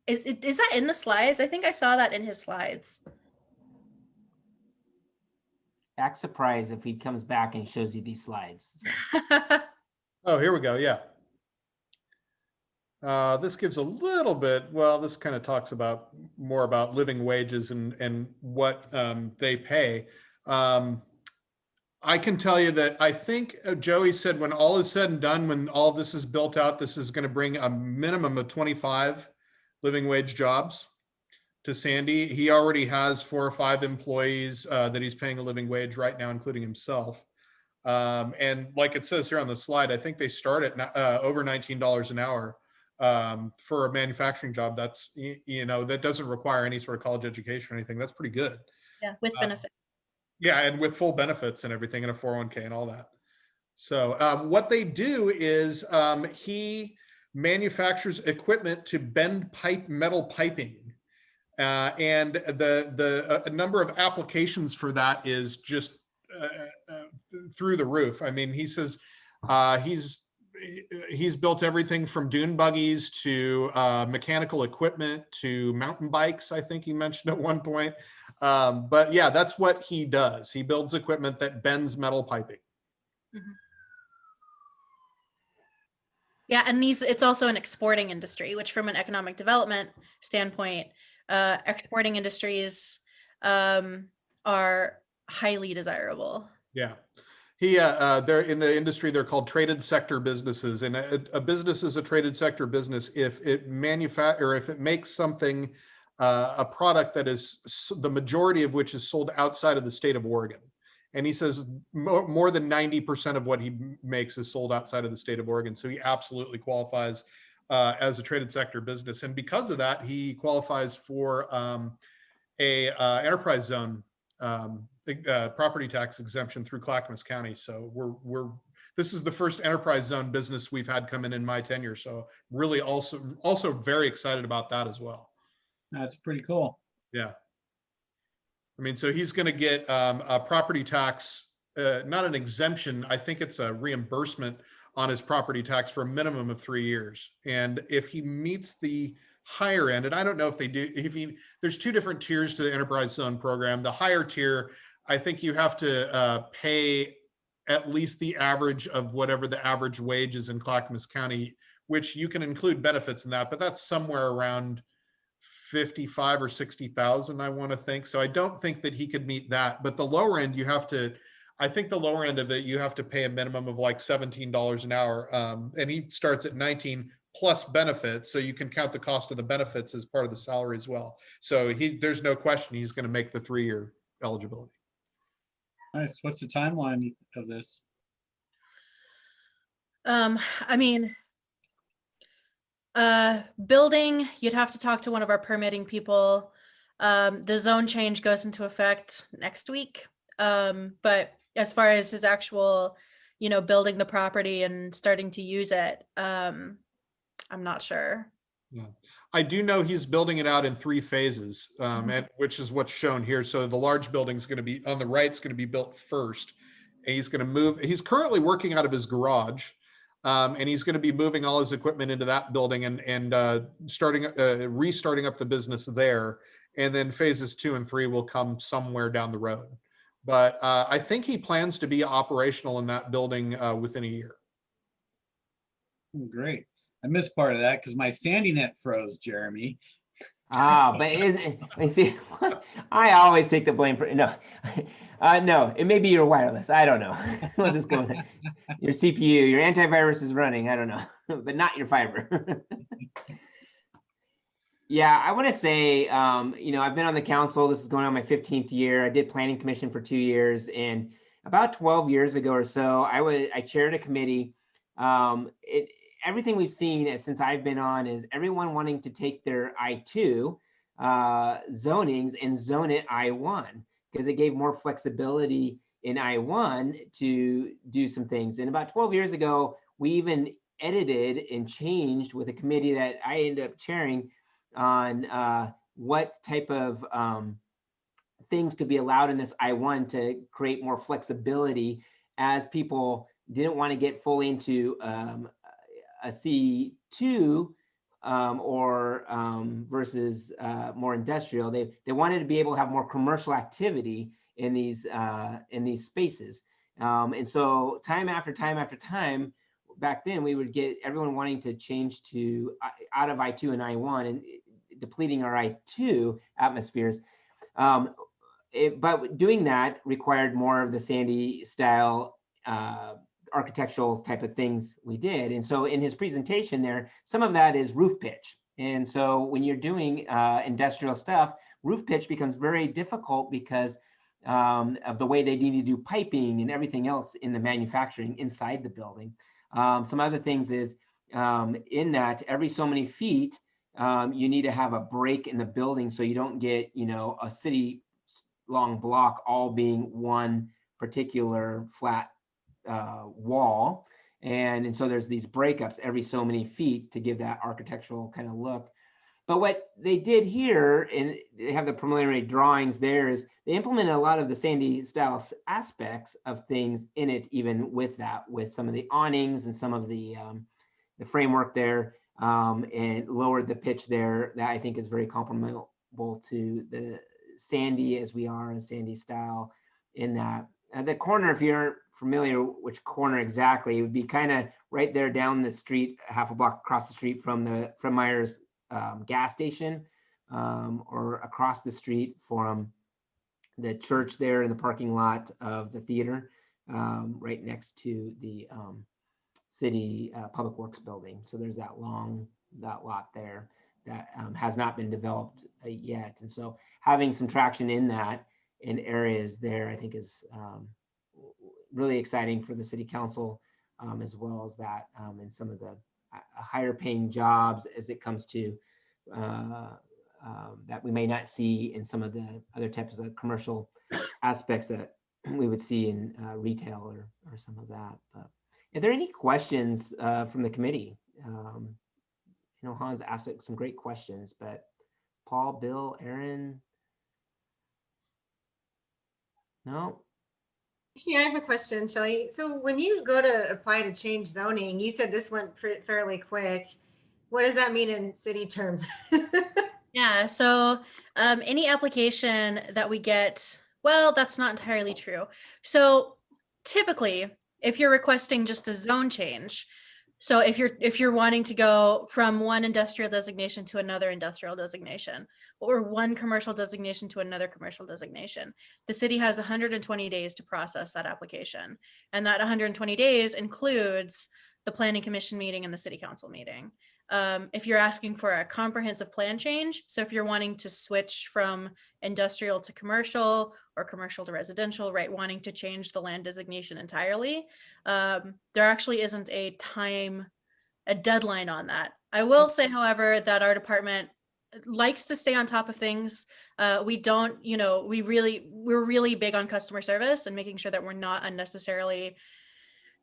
Is that in the slides? I think I saw that in his slides. Act surprised if he comes back and shows you these slides. So. Oh, here we go. Yeah. This gives a little bit, well, this kind of talks about more about living wages and what they pay. I can tell you that I think Joey said when all is said and done, when all this is built out, this is going to bring a minimum of 25 living wage jobs to Sandy. He already has 4 or 5 employees that he's paying a living wage right now, including himself. And like it says here on the slide, I think they start at over $19 an hour for a manufacturing job. That's, you know, that doesn't require any sort of college education or anything. That's pretty good. Yeah, with benefits. Yeah, and with full benefits and everything, and a 401k and all that. So what they do is he manufactures equipment to bend metal piping. And the number of applications for that is just through the roof. I mean, he says he's built everything from dune buggies to mechanical equipment to mountain bikes, I think he mentioned at one point. But yeah, that's what he does. He builds equipment that bends metal piping. Mm-hmm. Yeah, and it's also an exporting industry, which from an economic development standpoint, exporting industries are highly desirable. Yeah. They're in the industry, they're called traded sector businesses. And a business is a traded sector business if it makes something, a product that is the majority of which is sold outside of the state of Oregon. And he says more than 90% of what he makes is sold outside of the state of Oregon. So he absolutely qualifies as a traded sector business. And because of that, he qualifies for a enterprise zone property tax exemption through Clackamas County. So this is the first enterprise zone business we've had come in my tenure. So really also very excited about that as well. That's pretty cool. Yeah. I mean, so he's going to get a property tax, not an exemption. I think it's a reimbursement on his property tax for a minimum of 3 years. And if he meets the higher end, and I don't know if they do, there's 2 different tiers to the enterprise zone program. The higher tier, I think you have to pay at least the average of whatever the average wage is in Clackamas County, which you can include benefits in that, but that's somewhere around 55 or 60,000, I want to think. So I don't think that he could meet that. But the lower end, I think the lower end of it, you have to pay a minimum of like $17 an hour. And he starts at 19 plus benefits. So you can count the cost of the benefits as part of the salary as well. So there's no question he's going to make the 3-year eligibility. Nice. What's the timeline of this? I mean, building, you'd have to talk to one of our permitting people. The zone change goes into effect next week. But as far as his actual, building the property and starting to use it, I'm not sure. Yeah, I do know he's building it out in 3 phases, and which is what's shown here. So the large building is going to be on the right. It's going to be built first. And he's going to move. He's currently working out of his garage. And he's going to be moving all his equipment into that building and restarting up the business there. And then phases 2 and 3 will come somewhere down the road. But I think he plans to be operational in that building within a year. Great. I missed part of that because my Sandy net froze, Jeremy. But I always take the blame for no. No, it may be your wireless. I don't know. We'll just go with it. Your CPU, your antivirus is running. I don't know, but not your fiber. Yeah, I want to say, I've been on the council. This is going on my 15th year. I did planning commission for 2 years, and about 12 years ago or so, I chaired a committee. Everything we've seen since I've been on is everyone wanting to take their I2 zonings and zone it I1 because it gave more flexibility in I1 to do some things. And about 12 years ago, we even edited and changed with a committee that I ended up chairing on what type of things could be allowed in this I1 to create more flexibility as people didn't want to get fully into a C2 versus more industrial. They wanted to be able to have more commercial activity in these spaces. And so time after time, back then we would get everyone wanting to change to out of I2 and I1 and depleting our I2 atmospheres. but doing that required more of the Sandy style architectural type of things we did. And so in his presentation there, some of that is roof pitch. And so when you're doing industrial stuff, roof pitch becomes very difficult because of the way they need to do piping and everything else in the manufacturing inside the building. Some other things is in that every so many feet, you need to have a break in the building so you don't get, a city long block all being one particular flat wall. And so there's these breakups every so many feet to give that architectural kind of look. But what they did here, and they have the preliminary drawings there, is they implemented a lot of the Sandy style aspects of things in it, even with that, with some of the awnings and some of the framework there, and lowered the pitch there. That I think is very comparable to the Sandy as we are in Sandy style in that. The corner, if you're familiar which corner exactly, it would be kind of right there down the street, half a block across the street from Myers gas station, or across the street from the church there in the parking lot of the theater, right next to the city public works building. So there's that lot there that has not been developed yet. And so having some traction in that in areas there, I think is really exciting for the city council, as well as that and some of the higher paying jobs as it comes to that we may not see in some of the other types of commercial aspects that we would see in retail or some of that. But are there any questions from the committee? Hans asked some great questions, but Paul, Bill, Aaron? No? Actually, I have a question, Shelley. So when you go to apply to change zoning, you said this went fairly quick. What does that mean in city terms? Yeah, so any application that we get, well, that's not entirely true. So typically, if you're requesting just a zone change, so if you're wanting to go from one industrial designation to another industrial designation, or one commercial designation to another commercial designation, the city has 120 days to process that application. And that 120 days includes the planning commission meeting and the city council meeting. If you're asking for a comprehensive plan change, so if you're wanting to switch from industrial to commercial or commercial to residential, right, wanting to change the land designation entirely, there actually isn't a deadline on that. I will say, however, that our department likes to stay on top of things. We don't, we're really big on customer service and making sure that we're not unnecessarily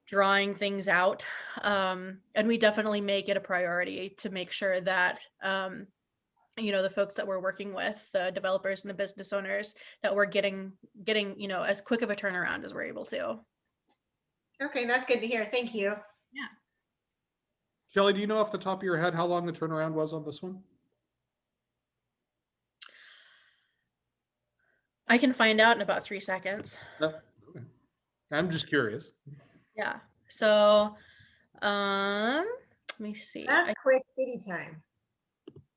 drawing things out. And we definitely make it a priority to make sure that, the folks that we're working with, the developers and the business owners, that we're getting, as quick of a turnaround as we're able to. Okay, that's good to hear. Thank you. Yeah. Shelley, do you know off the top of your head how long the turnaround was on this one? I can find out in about 3 seconds. Okay. I'm just curious. Yeah. So, let me see. That's quick city time.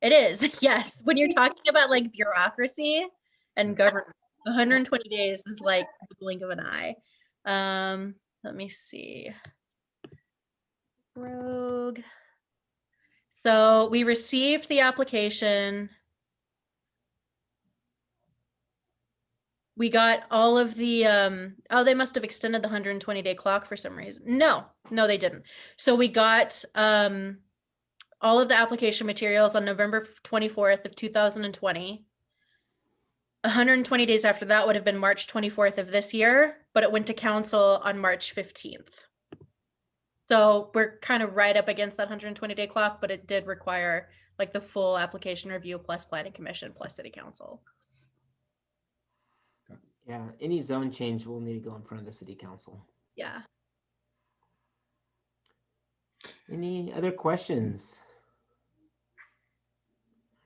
It is, yes. When you're talking about like bureaucracy and government, 120 days is like the blink of an eye. Let me see. Rogue. So we received the application. We got all of the, they must have extended the 120-day clock for some reason. No, they didn't. So we got all of the application materials on November 24th of 2020. 120 days after that would have been March 24th of this year, but it went to council on March 15th. So we're kind of right up against that 120-day clock, but it did require like the full application review plus planning commission plus city council. Yeah, any zone change will need to go in front of the city council. Yeah. Any other questions?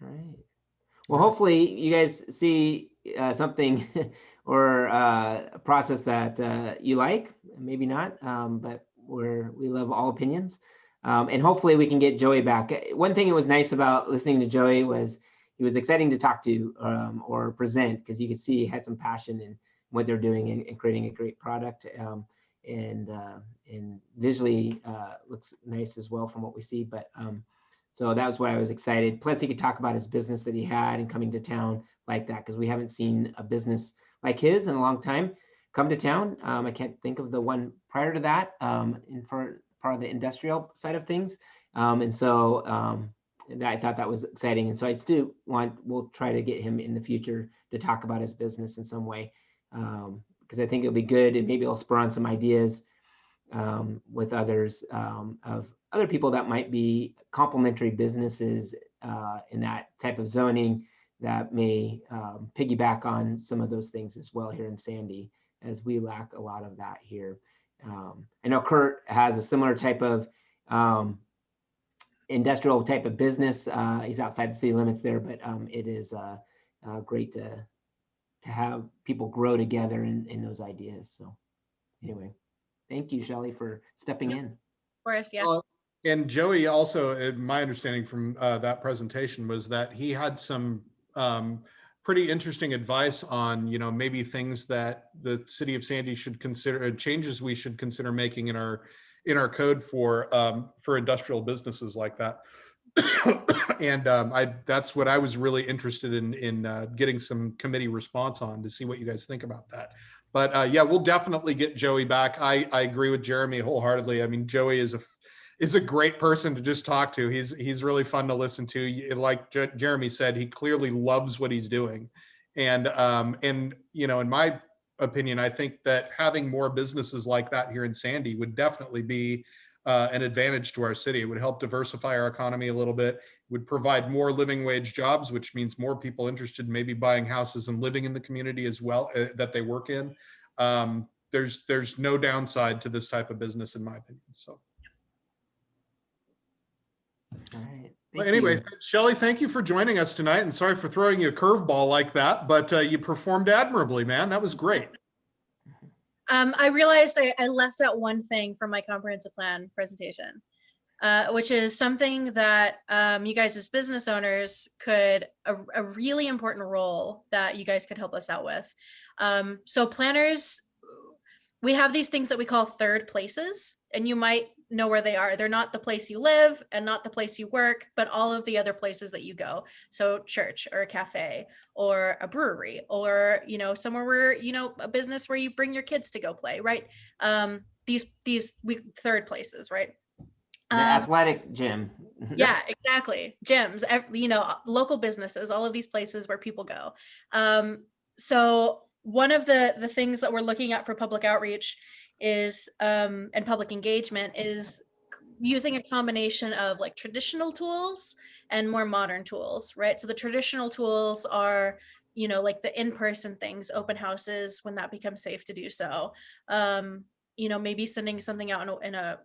All right. Well, hopefully you guys see something or a process that you like, maybe not, but we love all opinions. And hopefully we can get Joey back. One thing that was nice about listening to Joey was he was exciting to talk to or present, because you could see he had some passion in what they're doing and creating a great product. And visually looks nice as well from what we see. But so that was why I was excited. Plus, he could talk about his business that he had and coming to town like that, because we haven't seen a business like his in a long time come to town. I can't think of the one prior to that for part of the industrial side of things. And so I thought that was exciting. And so we'll try to get him in the future to talk about his business in some way, because I think it'll be good, and maybe it'll spur on some ideas with others of other people that might be complementary businesses in that type of zoning that may piggyback on some of those things as well here in Sandy, as we lack a lot of that here. I know Kurt has a similar type of industrial type of business. He's outside the city limits there, but it is great to have people grow together in those ideas. So anyway, thank you, Shelley, for stepping in. Of course, yeah. And Joey also, my understanding from that presentation was that he had some pretty interesting advice on, maybe things that the city of Sandy should consider, changes we should consider making in our code for industrial businesses like that. And that's what I was really interested in getting some committee response on, to see what you guys think about that. But yeah, we'll definitely get Joey back. I agree with Jeremy wholeheartedly. I mean, Joey is a great person to just talk to. He's really fun to listen to. Like Jeremy said, he clearly loves what he's doing. And in my opinion, I think that having more businesses like that here in Sandy would definitely be an advantage to our city. It would help diversify our economy a little bit. It would provide more living wage jobs, which means more people interested in maybe buying houses and living in the community as well that they work in. There's no downside to this type of business, in my opinion. So. All right. Well, anyway, Shelley, thank you for joining us tonight, and sorry for throwing you a curveball like that, but you performed admirably, man. That was great. I realized I left out one thing from my comprehensive plan presentation, which is something that you guys as business owners a really important role that you guys could help us out with. So planners, we have these things that we call third places, and you might know where they are. They're not the place you live and not the place you work, but all of the other places that you go. So church or a cafe or a brewery or, somewhere where, a business where you bring your kids to go play, right? These third places, right? The athletic gym. Yeah, exactly. Gyms, local businesses, all of these places where people go. So one of the things that we're looking at for public outreach is and public engagement is using a combination of like traditional tools and more modern tools, right? So the traditional tools are, like the in-person things, open houses when that becomes safe to do so. Maybe sending something out in a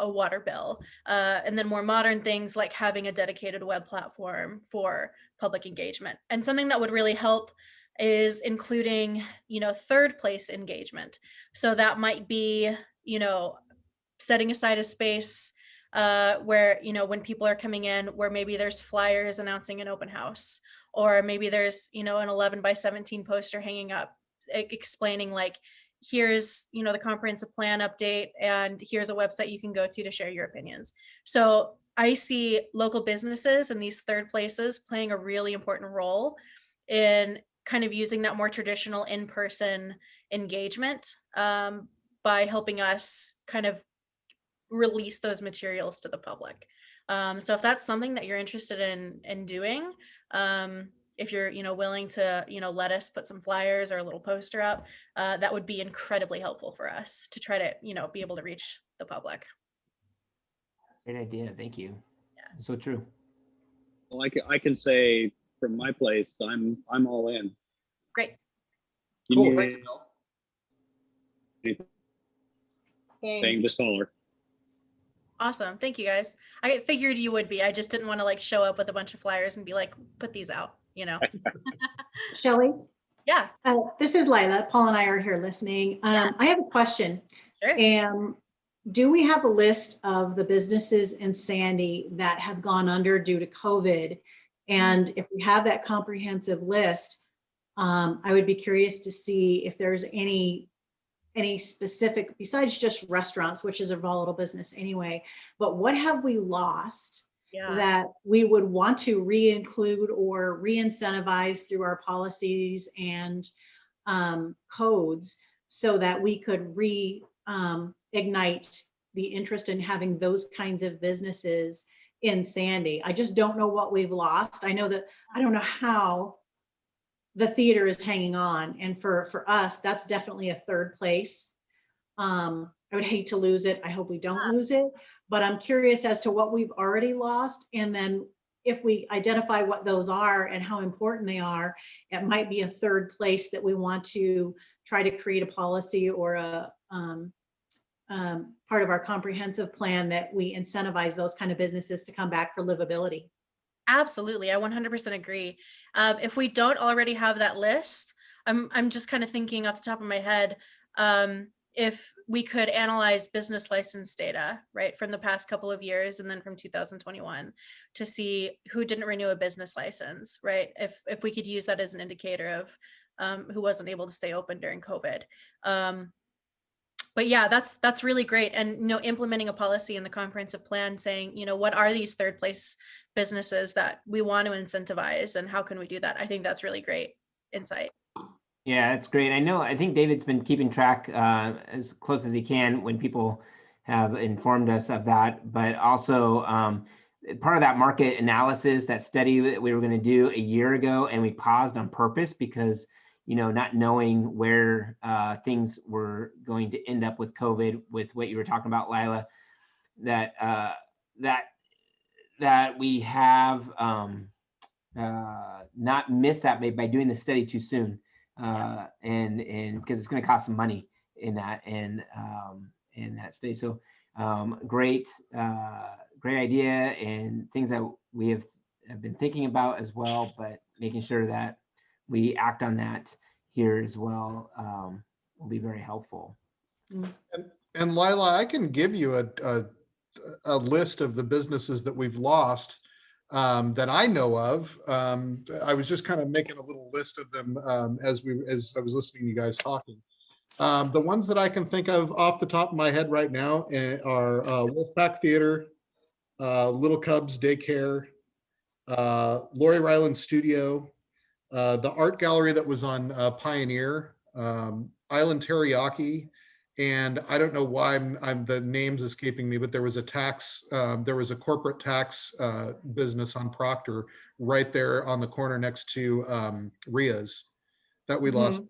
water bill, and then more modern things like having a dedicated web platform for public engagement. And something that would really help is including, third place engagement. So that might be, setting aside a space where, when people are coming in, where maybe there's flyers announcing an open house, or maybe there's, an 11x17 poster hanging up explaining like, here's, the comprehensive plan update, and here's a website you can go to share your opinions. So I see local businesses and these third places playing a really important role in kind of using that more traditional in-person engagement by helping us kind of release those materials to the public. So if that's something that you're interested in doing, if you're willing to let us put some flyers or a little poster up, that would be incredibly helpful for us to try to be able to reach the public. Great idea. Thank you. Yeah. So true. Well, I can say from my place, I'm all in. Great. Cool. Thank you, Bill. Anything, just holler. Awesome. Thank you, guys. I figured you would be. I just didn't want to show up with a bunch of flyers and be like, put these out, Shelley? Yeah. This is Lila. Paul and I are here listening. I have a question. Sure. Do we have a list of the businesses in Sandy that have gone under due to COVID? And if we have that comprehensive list, I would be curious to see if there's any specific, besides just restaurants, which is a volatile business anyway, but what have we lost that we would want to re-include or re-incentivize through our policies and codes so that we could reignite the interest in having those kinds of businesses in Sandy. I just don't know what we've lost. I know that I don't know how the theater is hanging on. And for us, that's definitely a third place. I would hate to lose it. I hope we don't lose it, but I'm curious as to what we've already lost. And then if we identify what those are and how important they are, it might be a third place that we want to try to create a policy or a part of our comprehensive plan that we incentivize those kind of businesses to come back for livability. Absolutely. I 100% agree. If we don't already have that list, I'm just kind of thinking off the top of my head, if we could analyze business license data, right, from the past couple of years and then from 2021 to see who didn't renew a business license, right? If we could use that as an indicator of who wasn't able to stay open during COVID. But yeah, that's really great. And, implementing a policy in the comprehensive plan saying, what are these third place businesses that we want to incentivize and how can we do that? I think that's really great insight. Yeah, that's great. I think David's been keeping track as close as he can when people have informed us of that, but also part of that market analysis, that study that we were going to do a year ago, and we paused on purpose because not knowing where things were going to end up with COVID, with what you were talking about, Lila, that we have not missed that by doing the study too soon, and because it's going to cost some money in that study. So great idea and things that we have been thinking about as well, but making sure that we act on that here as well will be very helpful. And Lila, I can give you a list of the businesses that we've lost that I know of. I was just kind of making a little list of them as I was listening to you guys talking. The ones that I can think of off the top of my head right now are Wolfpack Theater, Little Cubs Daycare, Lori Ryland Studio, the art gallery that was on Pioneer, Island Teriyaki, and I don't know why the name's escaping me, but there was a corporate tax business on Proctor right there on the corner next to Ria's that we lost.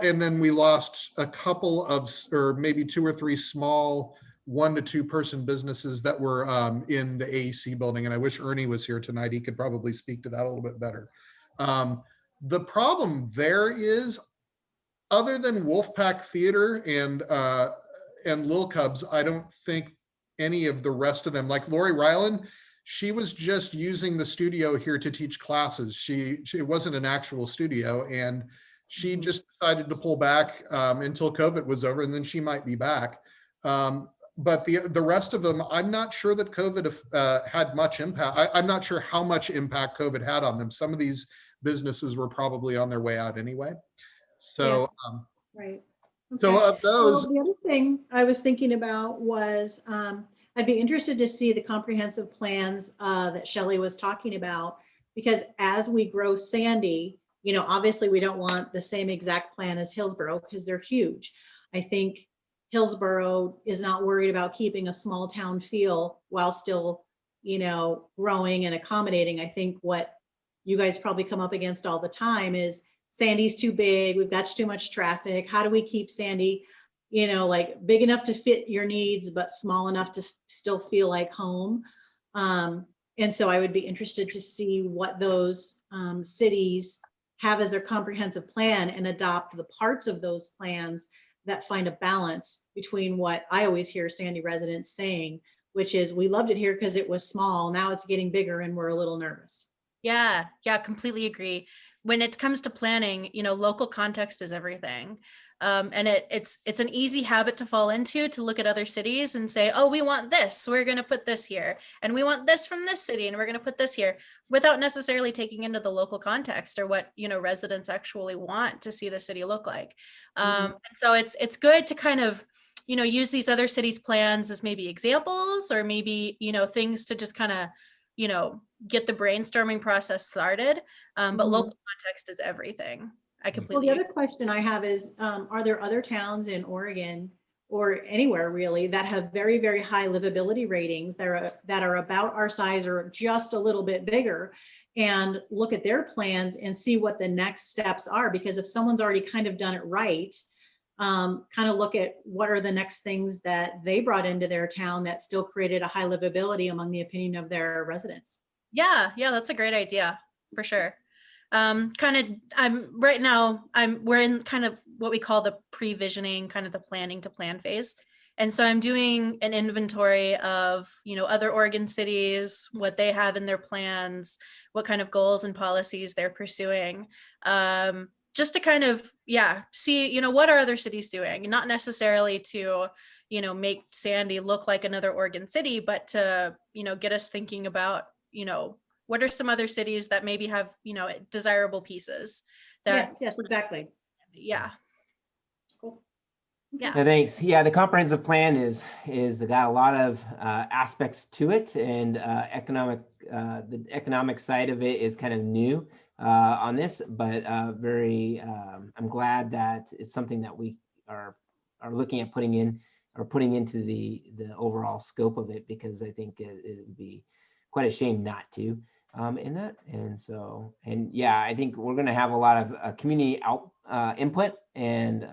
And then we lost a couple of, or maybe 2 or 3 small 1 to 2 person businesses that were in the AEC building. And I wish Ernie was here tonight. He could probably speak to that a little bit better. The problem there is, other than Wolfpack Theater and Lil Cubs, I don't think any of the rest of them, like Lori Ryland, she was just using the studio here to teach classes. It wasn't an actual studio, and she just decided to pull back until COVID was over, and then she might be back. But the rest of them, I'm not sure that COVID had much impact. I'm not sure how much impact COVID had on them. Some of these businesses were probably on their way out anyway. So, right. Okay. So of those, the other thing I was thinking about was I'd be interested to see the comprehensive plans that Shelley was talking about, because as we grow Sandy, obviously we don't want the same exact plan as Hillsborough because they're huge. I think Hillsborough is not worried about keeping a small town feel while still, growing and accommodating. I think what you guys probably come up against all the time is Sandy's too big. We've got too much traffic. How do we keep Sandy, like big enough to fit your needs, but small enough to still feel like home? And so I would be interested to see what those cities have as their comprehensive plan and adopt the parts of those plans that find a balance between what I always hear Sandy residents saying, which is, we loved it here because it was small. Now it's getting bigger and we're a little nervous. Yeah, completely agree. when it comes to planning, local context is everything. And it's an easy habit to fall into, to look at other cities and say, oh, we want this, so we're going to put this here. And we want this from this city, and we're going to put this here, without necessarily taking into the local context or what, residents actually want to see the city look like. And so it's good to kind of, use these other cities' plans as maybe examples, or maybe, things to just kind of, get the brainstorming process started. But local context is everything. I completely. Well, the other question I have is, are there other towns in Oregon or anywhere really that have very, very high livability ratings that are about our size or just a little bit bigger, and look at their plans and see what the next steps are? Because if someone's already kind of done it right, kind of look at what are the next things that they brought into their town that still created a high livability among the opinion of their residents. Yeah, that's a great idea for sure. We're in kind of what we call the pre-visioning, kind of the planning to plan phase. And so I'm doing an inventory of, other Oregon cities, what they have in their plans, what kind of goals and policies they're pursuing. Just to kind of, see, what are other cities doing? Not necessarily to, make Sandy look like another Oregon city, but to, get us thinking about, what are some other cities that maybe have, desirable pieces that. Yes, exactly. Yeah. Cool. Yeah. Thanks. Yeah, the comprehensive plan is got a lot of aspects to it, and the economic side of it is kind of new on this, but I'm glad that it's something that we are looking at putting into the overall scope of it, because I think it would be quite a shame not to in that. And I think we're going to have a lot of community input and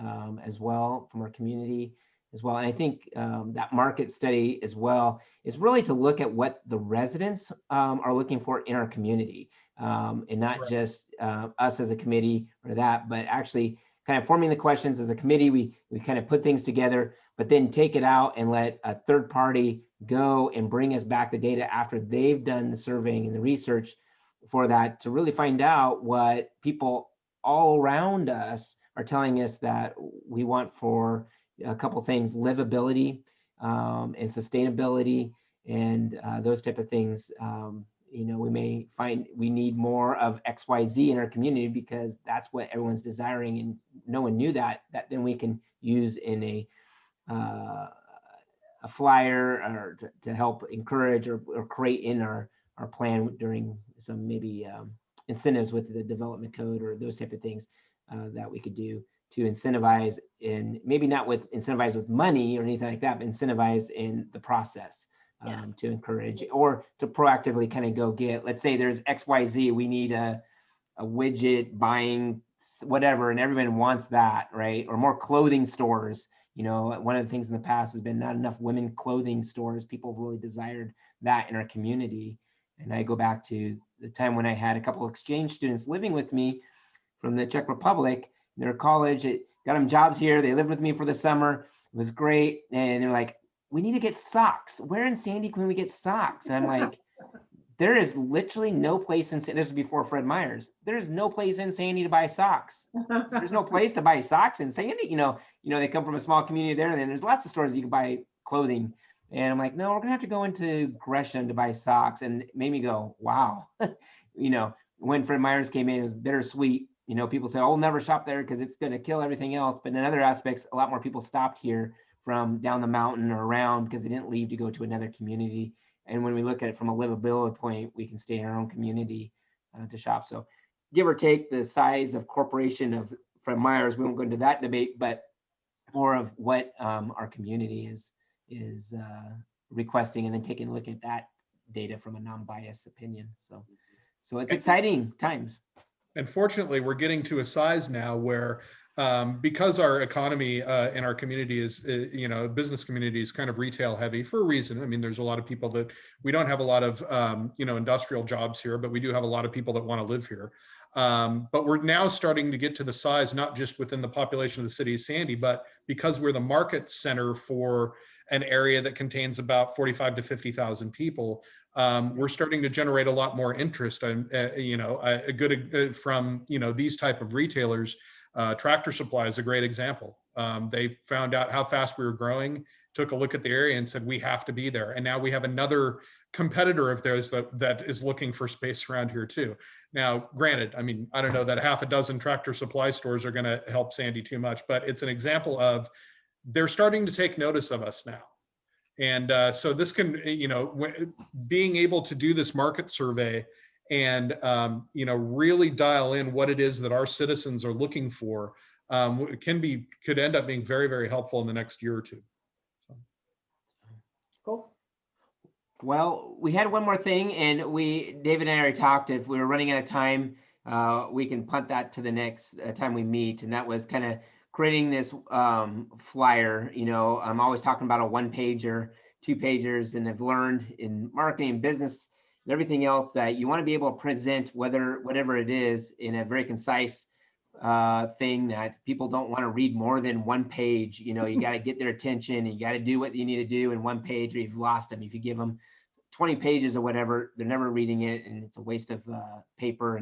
as well from our community as well. And I think that market study as well is really to look at what the residents are looking for in our community, and not just us as a committee or that, but actually kind of forming the questions as a committee. We kind of put things together, but then take it out and let a third party go and bring us back the data after they've done the surveying and the research for that, to really find out what people all around us are telling us that we want for a couple things: livability and sustainability, and those type of things. We may find we need more of XYZ in our community because that's what everyone's desiring, and no one knew that then we can use in a flyer, or to help encourage or create in our plan during some maybe incentives with the development code, or those type of things that we could do to incentivize, and maybe not incentivize with money or anything like that, but incentivize in the process. To encourage, or to proactively kind of go get, let's say there's XYZ, we need a widget buying whatever, and everyone wants that, right? Or more clothing stores. One of the things in the past has been not enough women clothing stores. People have really desired that in our community. And I go back to the time when I had a couple of exchange students living with me from the Czech Republic. Their college, it got them jobs here. They lived with me for the summer. It was great. And they're like, we need to get socks. Where in Sandy can we get socks? And I'm like, there is literally no place in Sandy. This was before Fred Meyers. There's no place in Sandy to buy socks. There's no place to buy socks in Sandy. They come from a small community there, and then there's lots of stores that you can buy clothing. And I'm like, no, we're gonna have to go into Gresham to buy socks. And it made me go, wow. When Fred Meyers came in, it was bittersweet. People say, oh, we'll never shop there because it's gonna kill everything else. But in other aspects, a lot more people stopped here from down the mountain or around because they didn't leave to go to another community. And when we look at it from a livability point, we can stay in our own community to shop. So give or take the size of corporation of Fred Meyers, we won't go into that debate, but more of what our community is requesting, and then taking a look at that data from a non-biased opinion. So it's exciting times. And fortunately, we're getting to a size now where because our economy in our community is, business community is kind of retail heavy for a reason. I mean, there's a lot of people that we don't have a lot of, industrial jobs here, but we do have a lot of people that want to live here. But we're now starting to get to the size, not just within the population of the city of Sandy, but because we're the market center for an area that contains about 45 to 50,000 people, we're starting to generate a lot more interest and from these type of retailers. Tractor Supply is a great example. They found out how fast we were growing, took a look at the area and said, we have to be there. And now we have another competitor of theirs that is looking for space around here too. Now, granted, I mean, I don't know that half a dozen Tractor Supply stores are going to help Sandy too much, but it's an example of they're starting to take notice of us now. And so this can, being able to do this market survey and, really dial in what it is that our citizens are looking for could end up being very, very helpful in the next year or two. Cool. Well, we had one more thing, and David and I already talked. If we were running out of time, we can punt that to the next time we meet. And that was kind of creating this flyer. I'm always talking about a 1-pager, 2-pagers, and I've learned in marketing and business and everything else that you want to be able to present whatever it is in a very concise thing that people don't want to read more than 1 page. You got to get their attention, and you got to do what you need to do in 1 page, or you've lost them. If you give them 20 pages or whatever, they're never reading it, and it's a waste of paper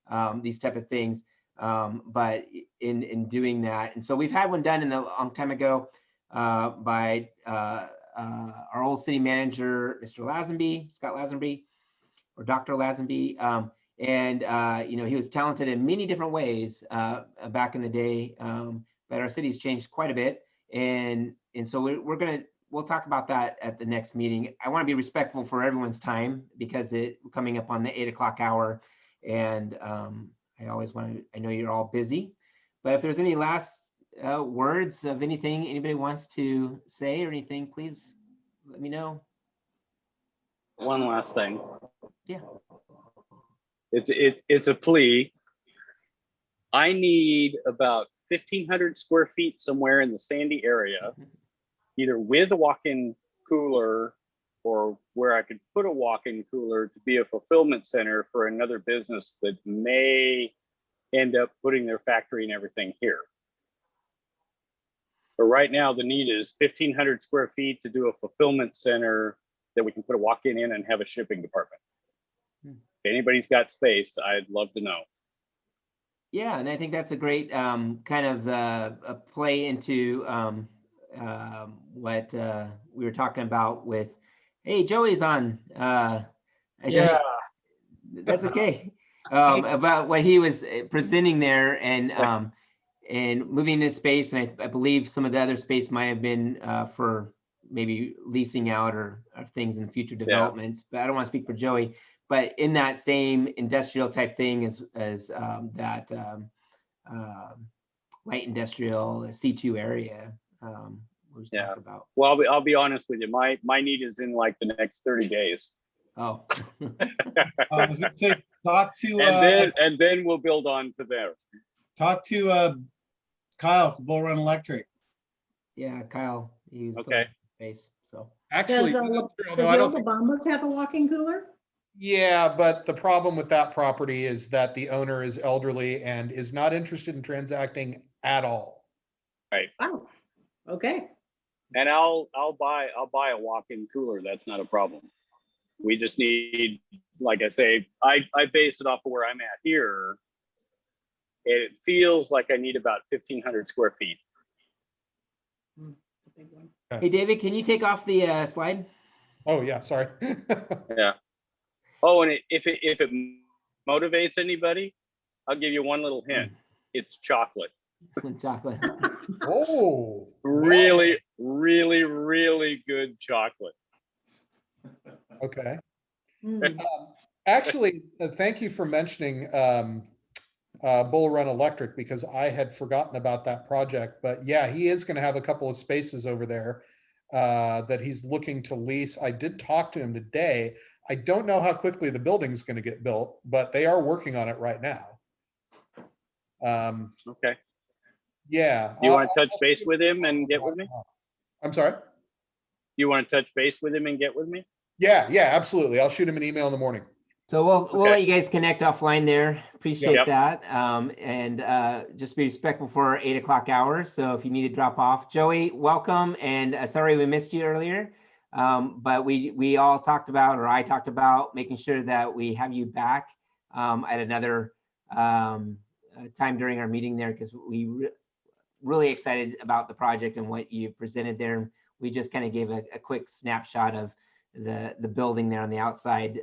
and these type of things. But in doing that, and so we've had one done a long time ago by our old city manager, Mr. Lazenby, Scott Lazenby, or Dr. Lazenby. He was talented in many different ways back in the day, but our city's changed quite a bit. And so we'll talk about that at the next meeting. I want to be respectful for everyone's time because we're coming up on the 8 o'clock hour. And I know you're all busy, but if there's any last words of anything anybody wants to say or anything, please let me know. One last thing. Yeah. It's a plea. I need about 1,500 square feet somewhere in the Sandy area, either with a walk-in cooler or where I could put a walk-in cooler to be a fulfillment center for another business that may end up putting their factory and everything here. But right now, the need is 1,500 square feet to do a fulfillment center that we can put a walk-in in and have a shipping department. If anybody's got space, I'd love to know. Yeah, and I think that's a great kind of a play into what we were talking about with, hey, Joey's on. Yeah. That's okay. About what he was presenting there and moving into space. And I believe some of the other space might have been for maybe leasing out or things in future developments, but I don't want to speak for Joey. But in that same industrial type thing as that light industrial C2 area we was talking about. Well, I'll be honest with you. My need is in like the next 30 days. Oh. I was going to say, talk to and then we'll build on to there. Talk to Kyle from Bull Run Electric. Yeah, Kyle. He's okay. Space. So actually, does the Bombas have a walk-in cooler? Yeah, but the problem with that property is that the owner is elderly and is not interested in transacting at all. Right. Oh, okay. And I'll buy a walk-in cooler. That's not a problem. We just need, like I say, I base it off of where I'm at here. It feels like I need about 1,500 square feet. That's a big one. Hey, David, can you take off the slide? Oh yeah, sorry. Yeah. Oh, and if it motivates anybody, I'll give you one little hint. It's chocolate. Chocolate. Oh. Really, really, really good chocolate. Okay. Actually, thank you for mentioning Bull Run Electric, because I had forgotten about that project. But yeah, he is going to have a couple of spaces over there that he's looking to lease. I did talk to him today. I don't know how quickly the building's going to get built, but they are working on it right now. Okay. Yeah. You want to touch base with him and get with me? I'm sorry? You want to touch base with him and get with me? Yeah, absolutely. I'll shoot him an email in the morning. So we'll let you guys connect offline there. Appreciate that. And just be respectful for our 8 o'clock hour. So if you need to drop off, Joey, welcome. And sorry we missed you earlier. But we all talked about, or I talked about, making sure that we have you back at another time during our meeting there, because really excited about the project and what you presented there. We just kind of gave a quick snapshot of the building there on the outside,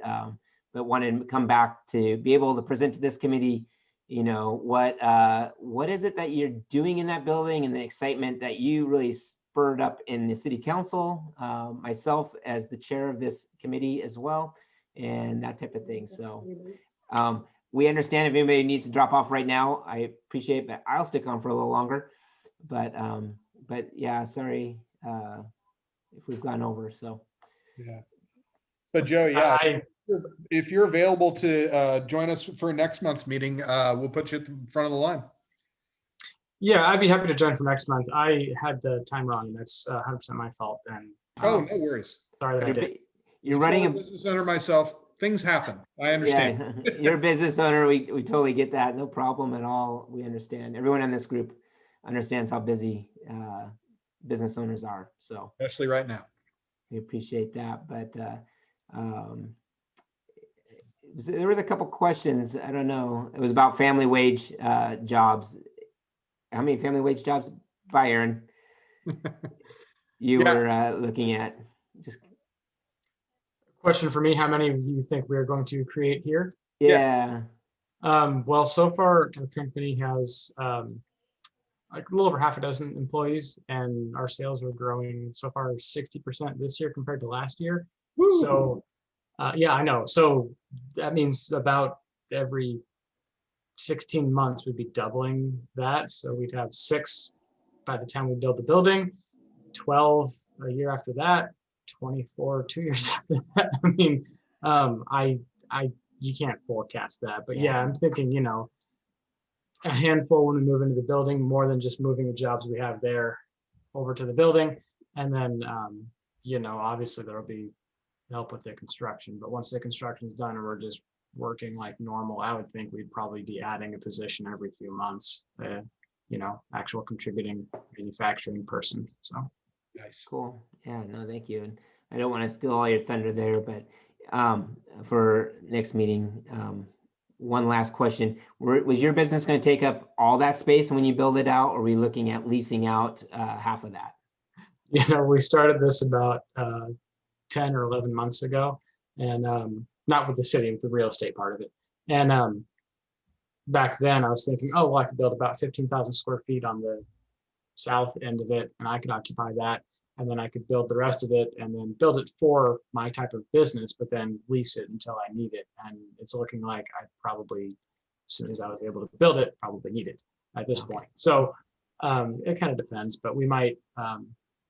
but wanted to come back to be able to present to this committee, you know, what is it that you're doing in that building, and the excitement that you really spurred up in the city council, myself as the chair of this committee as well, and that type of thing. So we understand if anybody needs to drop off right now, I appreciate it, but I'll stick on for a little longer. But yeah, sorry if we've gone over. So yeah, but Joey, yeah, if you're available to join us for next month's meeting, we'll put you at the front of the line. Yeah, I'd be happy to join for next month. I had the time wrong, and that's 100% my fault. And oh, no worries. Sorry that I did. You're running a business owner myself. Things happen. I understand. Yeah, you're a business owner. We totally get that. No problem at all. We understand. Everyone in this group understands how busy business owners are. So especially right now. We appreciate that. But there was a couple questions. I don't know. It was about family wage jobs. How many family wage jobs, by Aaron, you were looking at? Just question for me: how many do you think we are going to create here? Yeah. Well, so far our company has like a little over half a dozen employees, and our sales are growing so far 60% this year compared to last year. Woo! So yeah, I know. So that means about every 16 months we'd be doubling that. So we'd have 6 by the time we build the building, 12 a year after that, 24 2 years after that. I mean, you can't forecast that, but yeah, I'm thinking, you know, a handful when we move into the building, more than just moving the jobs we have there over to the building. And then, you know, obviously there'll be help with the construction, but once the construction is done and we're just working like normal, I would think we'd probably be adding a position every few months, you know, actual contributing manufacturing person. So nice. Cool. Yeah, no, thank you. And I don't want to steal all your thunder there, but for next meeting, one last question. Was your business going to take up all that space when you build it out, or are we looking at leasing out half of that? You know, we started this about 10 or 11 months ago, and not with the city, with the real estate part of it. And back then I was thinking, oh, well, I could build about 15,000 square feet on the south end of it, and I could occupy that. And then I could build the rest of it and then build it for my type of business, but then lease it until I need it. And it's looking like I probably, as soon as I was able to build it, probably need it at this point. So it kind of depends, but we might,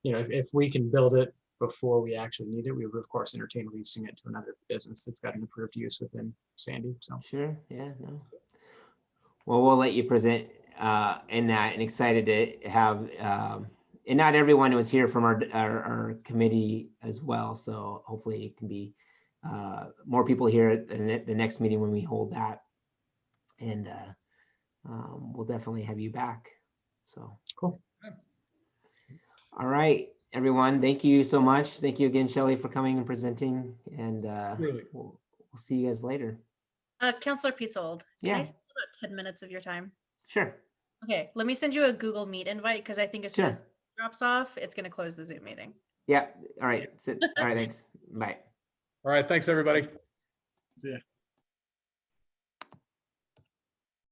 you know, if we can build it before we actually need it, we would of course entertain leasing it to another business that's got an approved use within Sandy. So sure, yeah, no. Well, we'll let you present in that, and excited to have. And not everyone was here from our committee as well, so hopefully it can be more people here at the next meeting when we hold that, and we'll definitely have you back. So cool. All right, everyone, thank you so much. Thank you again, Shelley, for coming and presenting, and really? we'll see you guys later. Councilor Peetzold, yeah, can I steal about 10 minutes of your time? Sure. Okay, let me send you a Google Meet invite, because I think as soon as drops off, it's going to close the Zoom meeting. Yeah. All right. All right. Thanks. Bye. All right. Thanks, everybody. Yeah.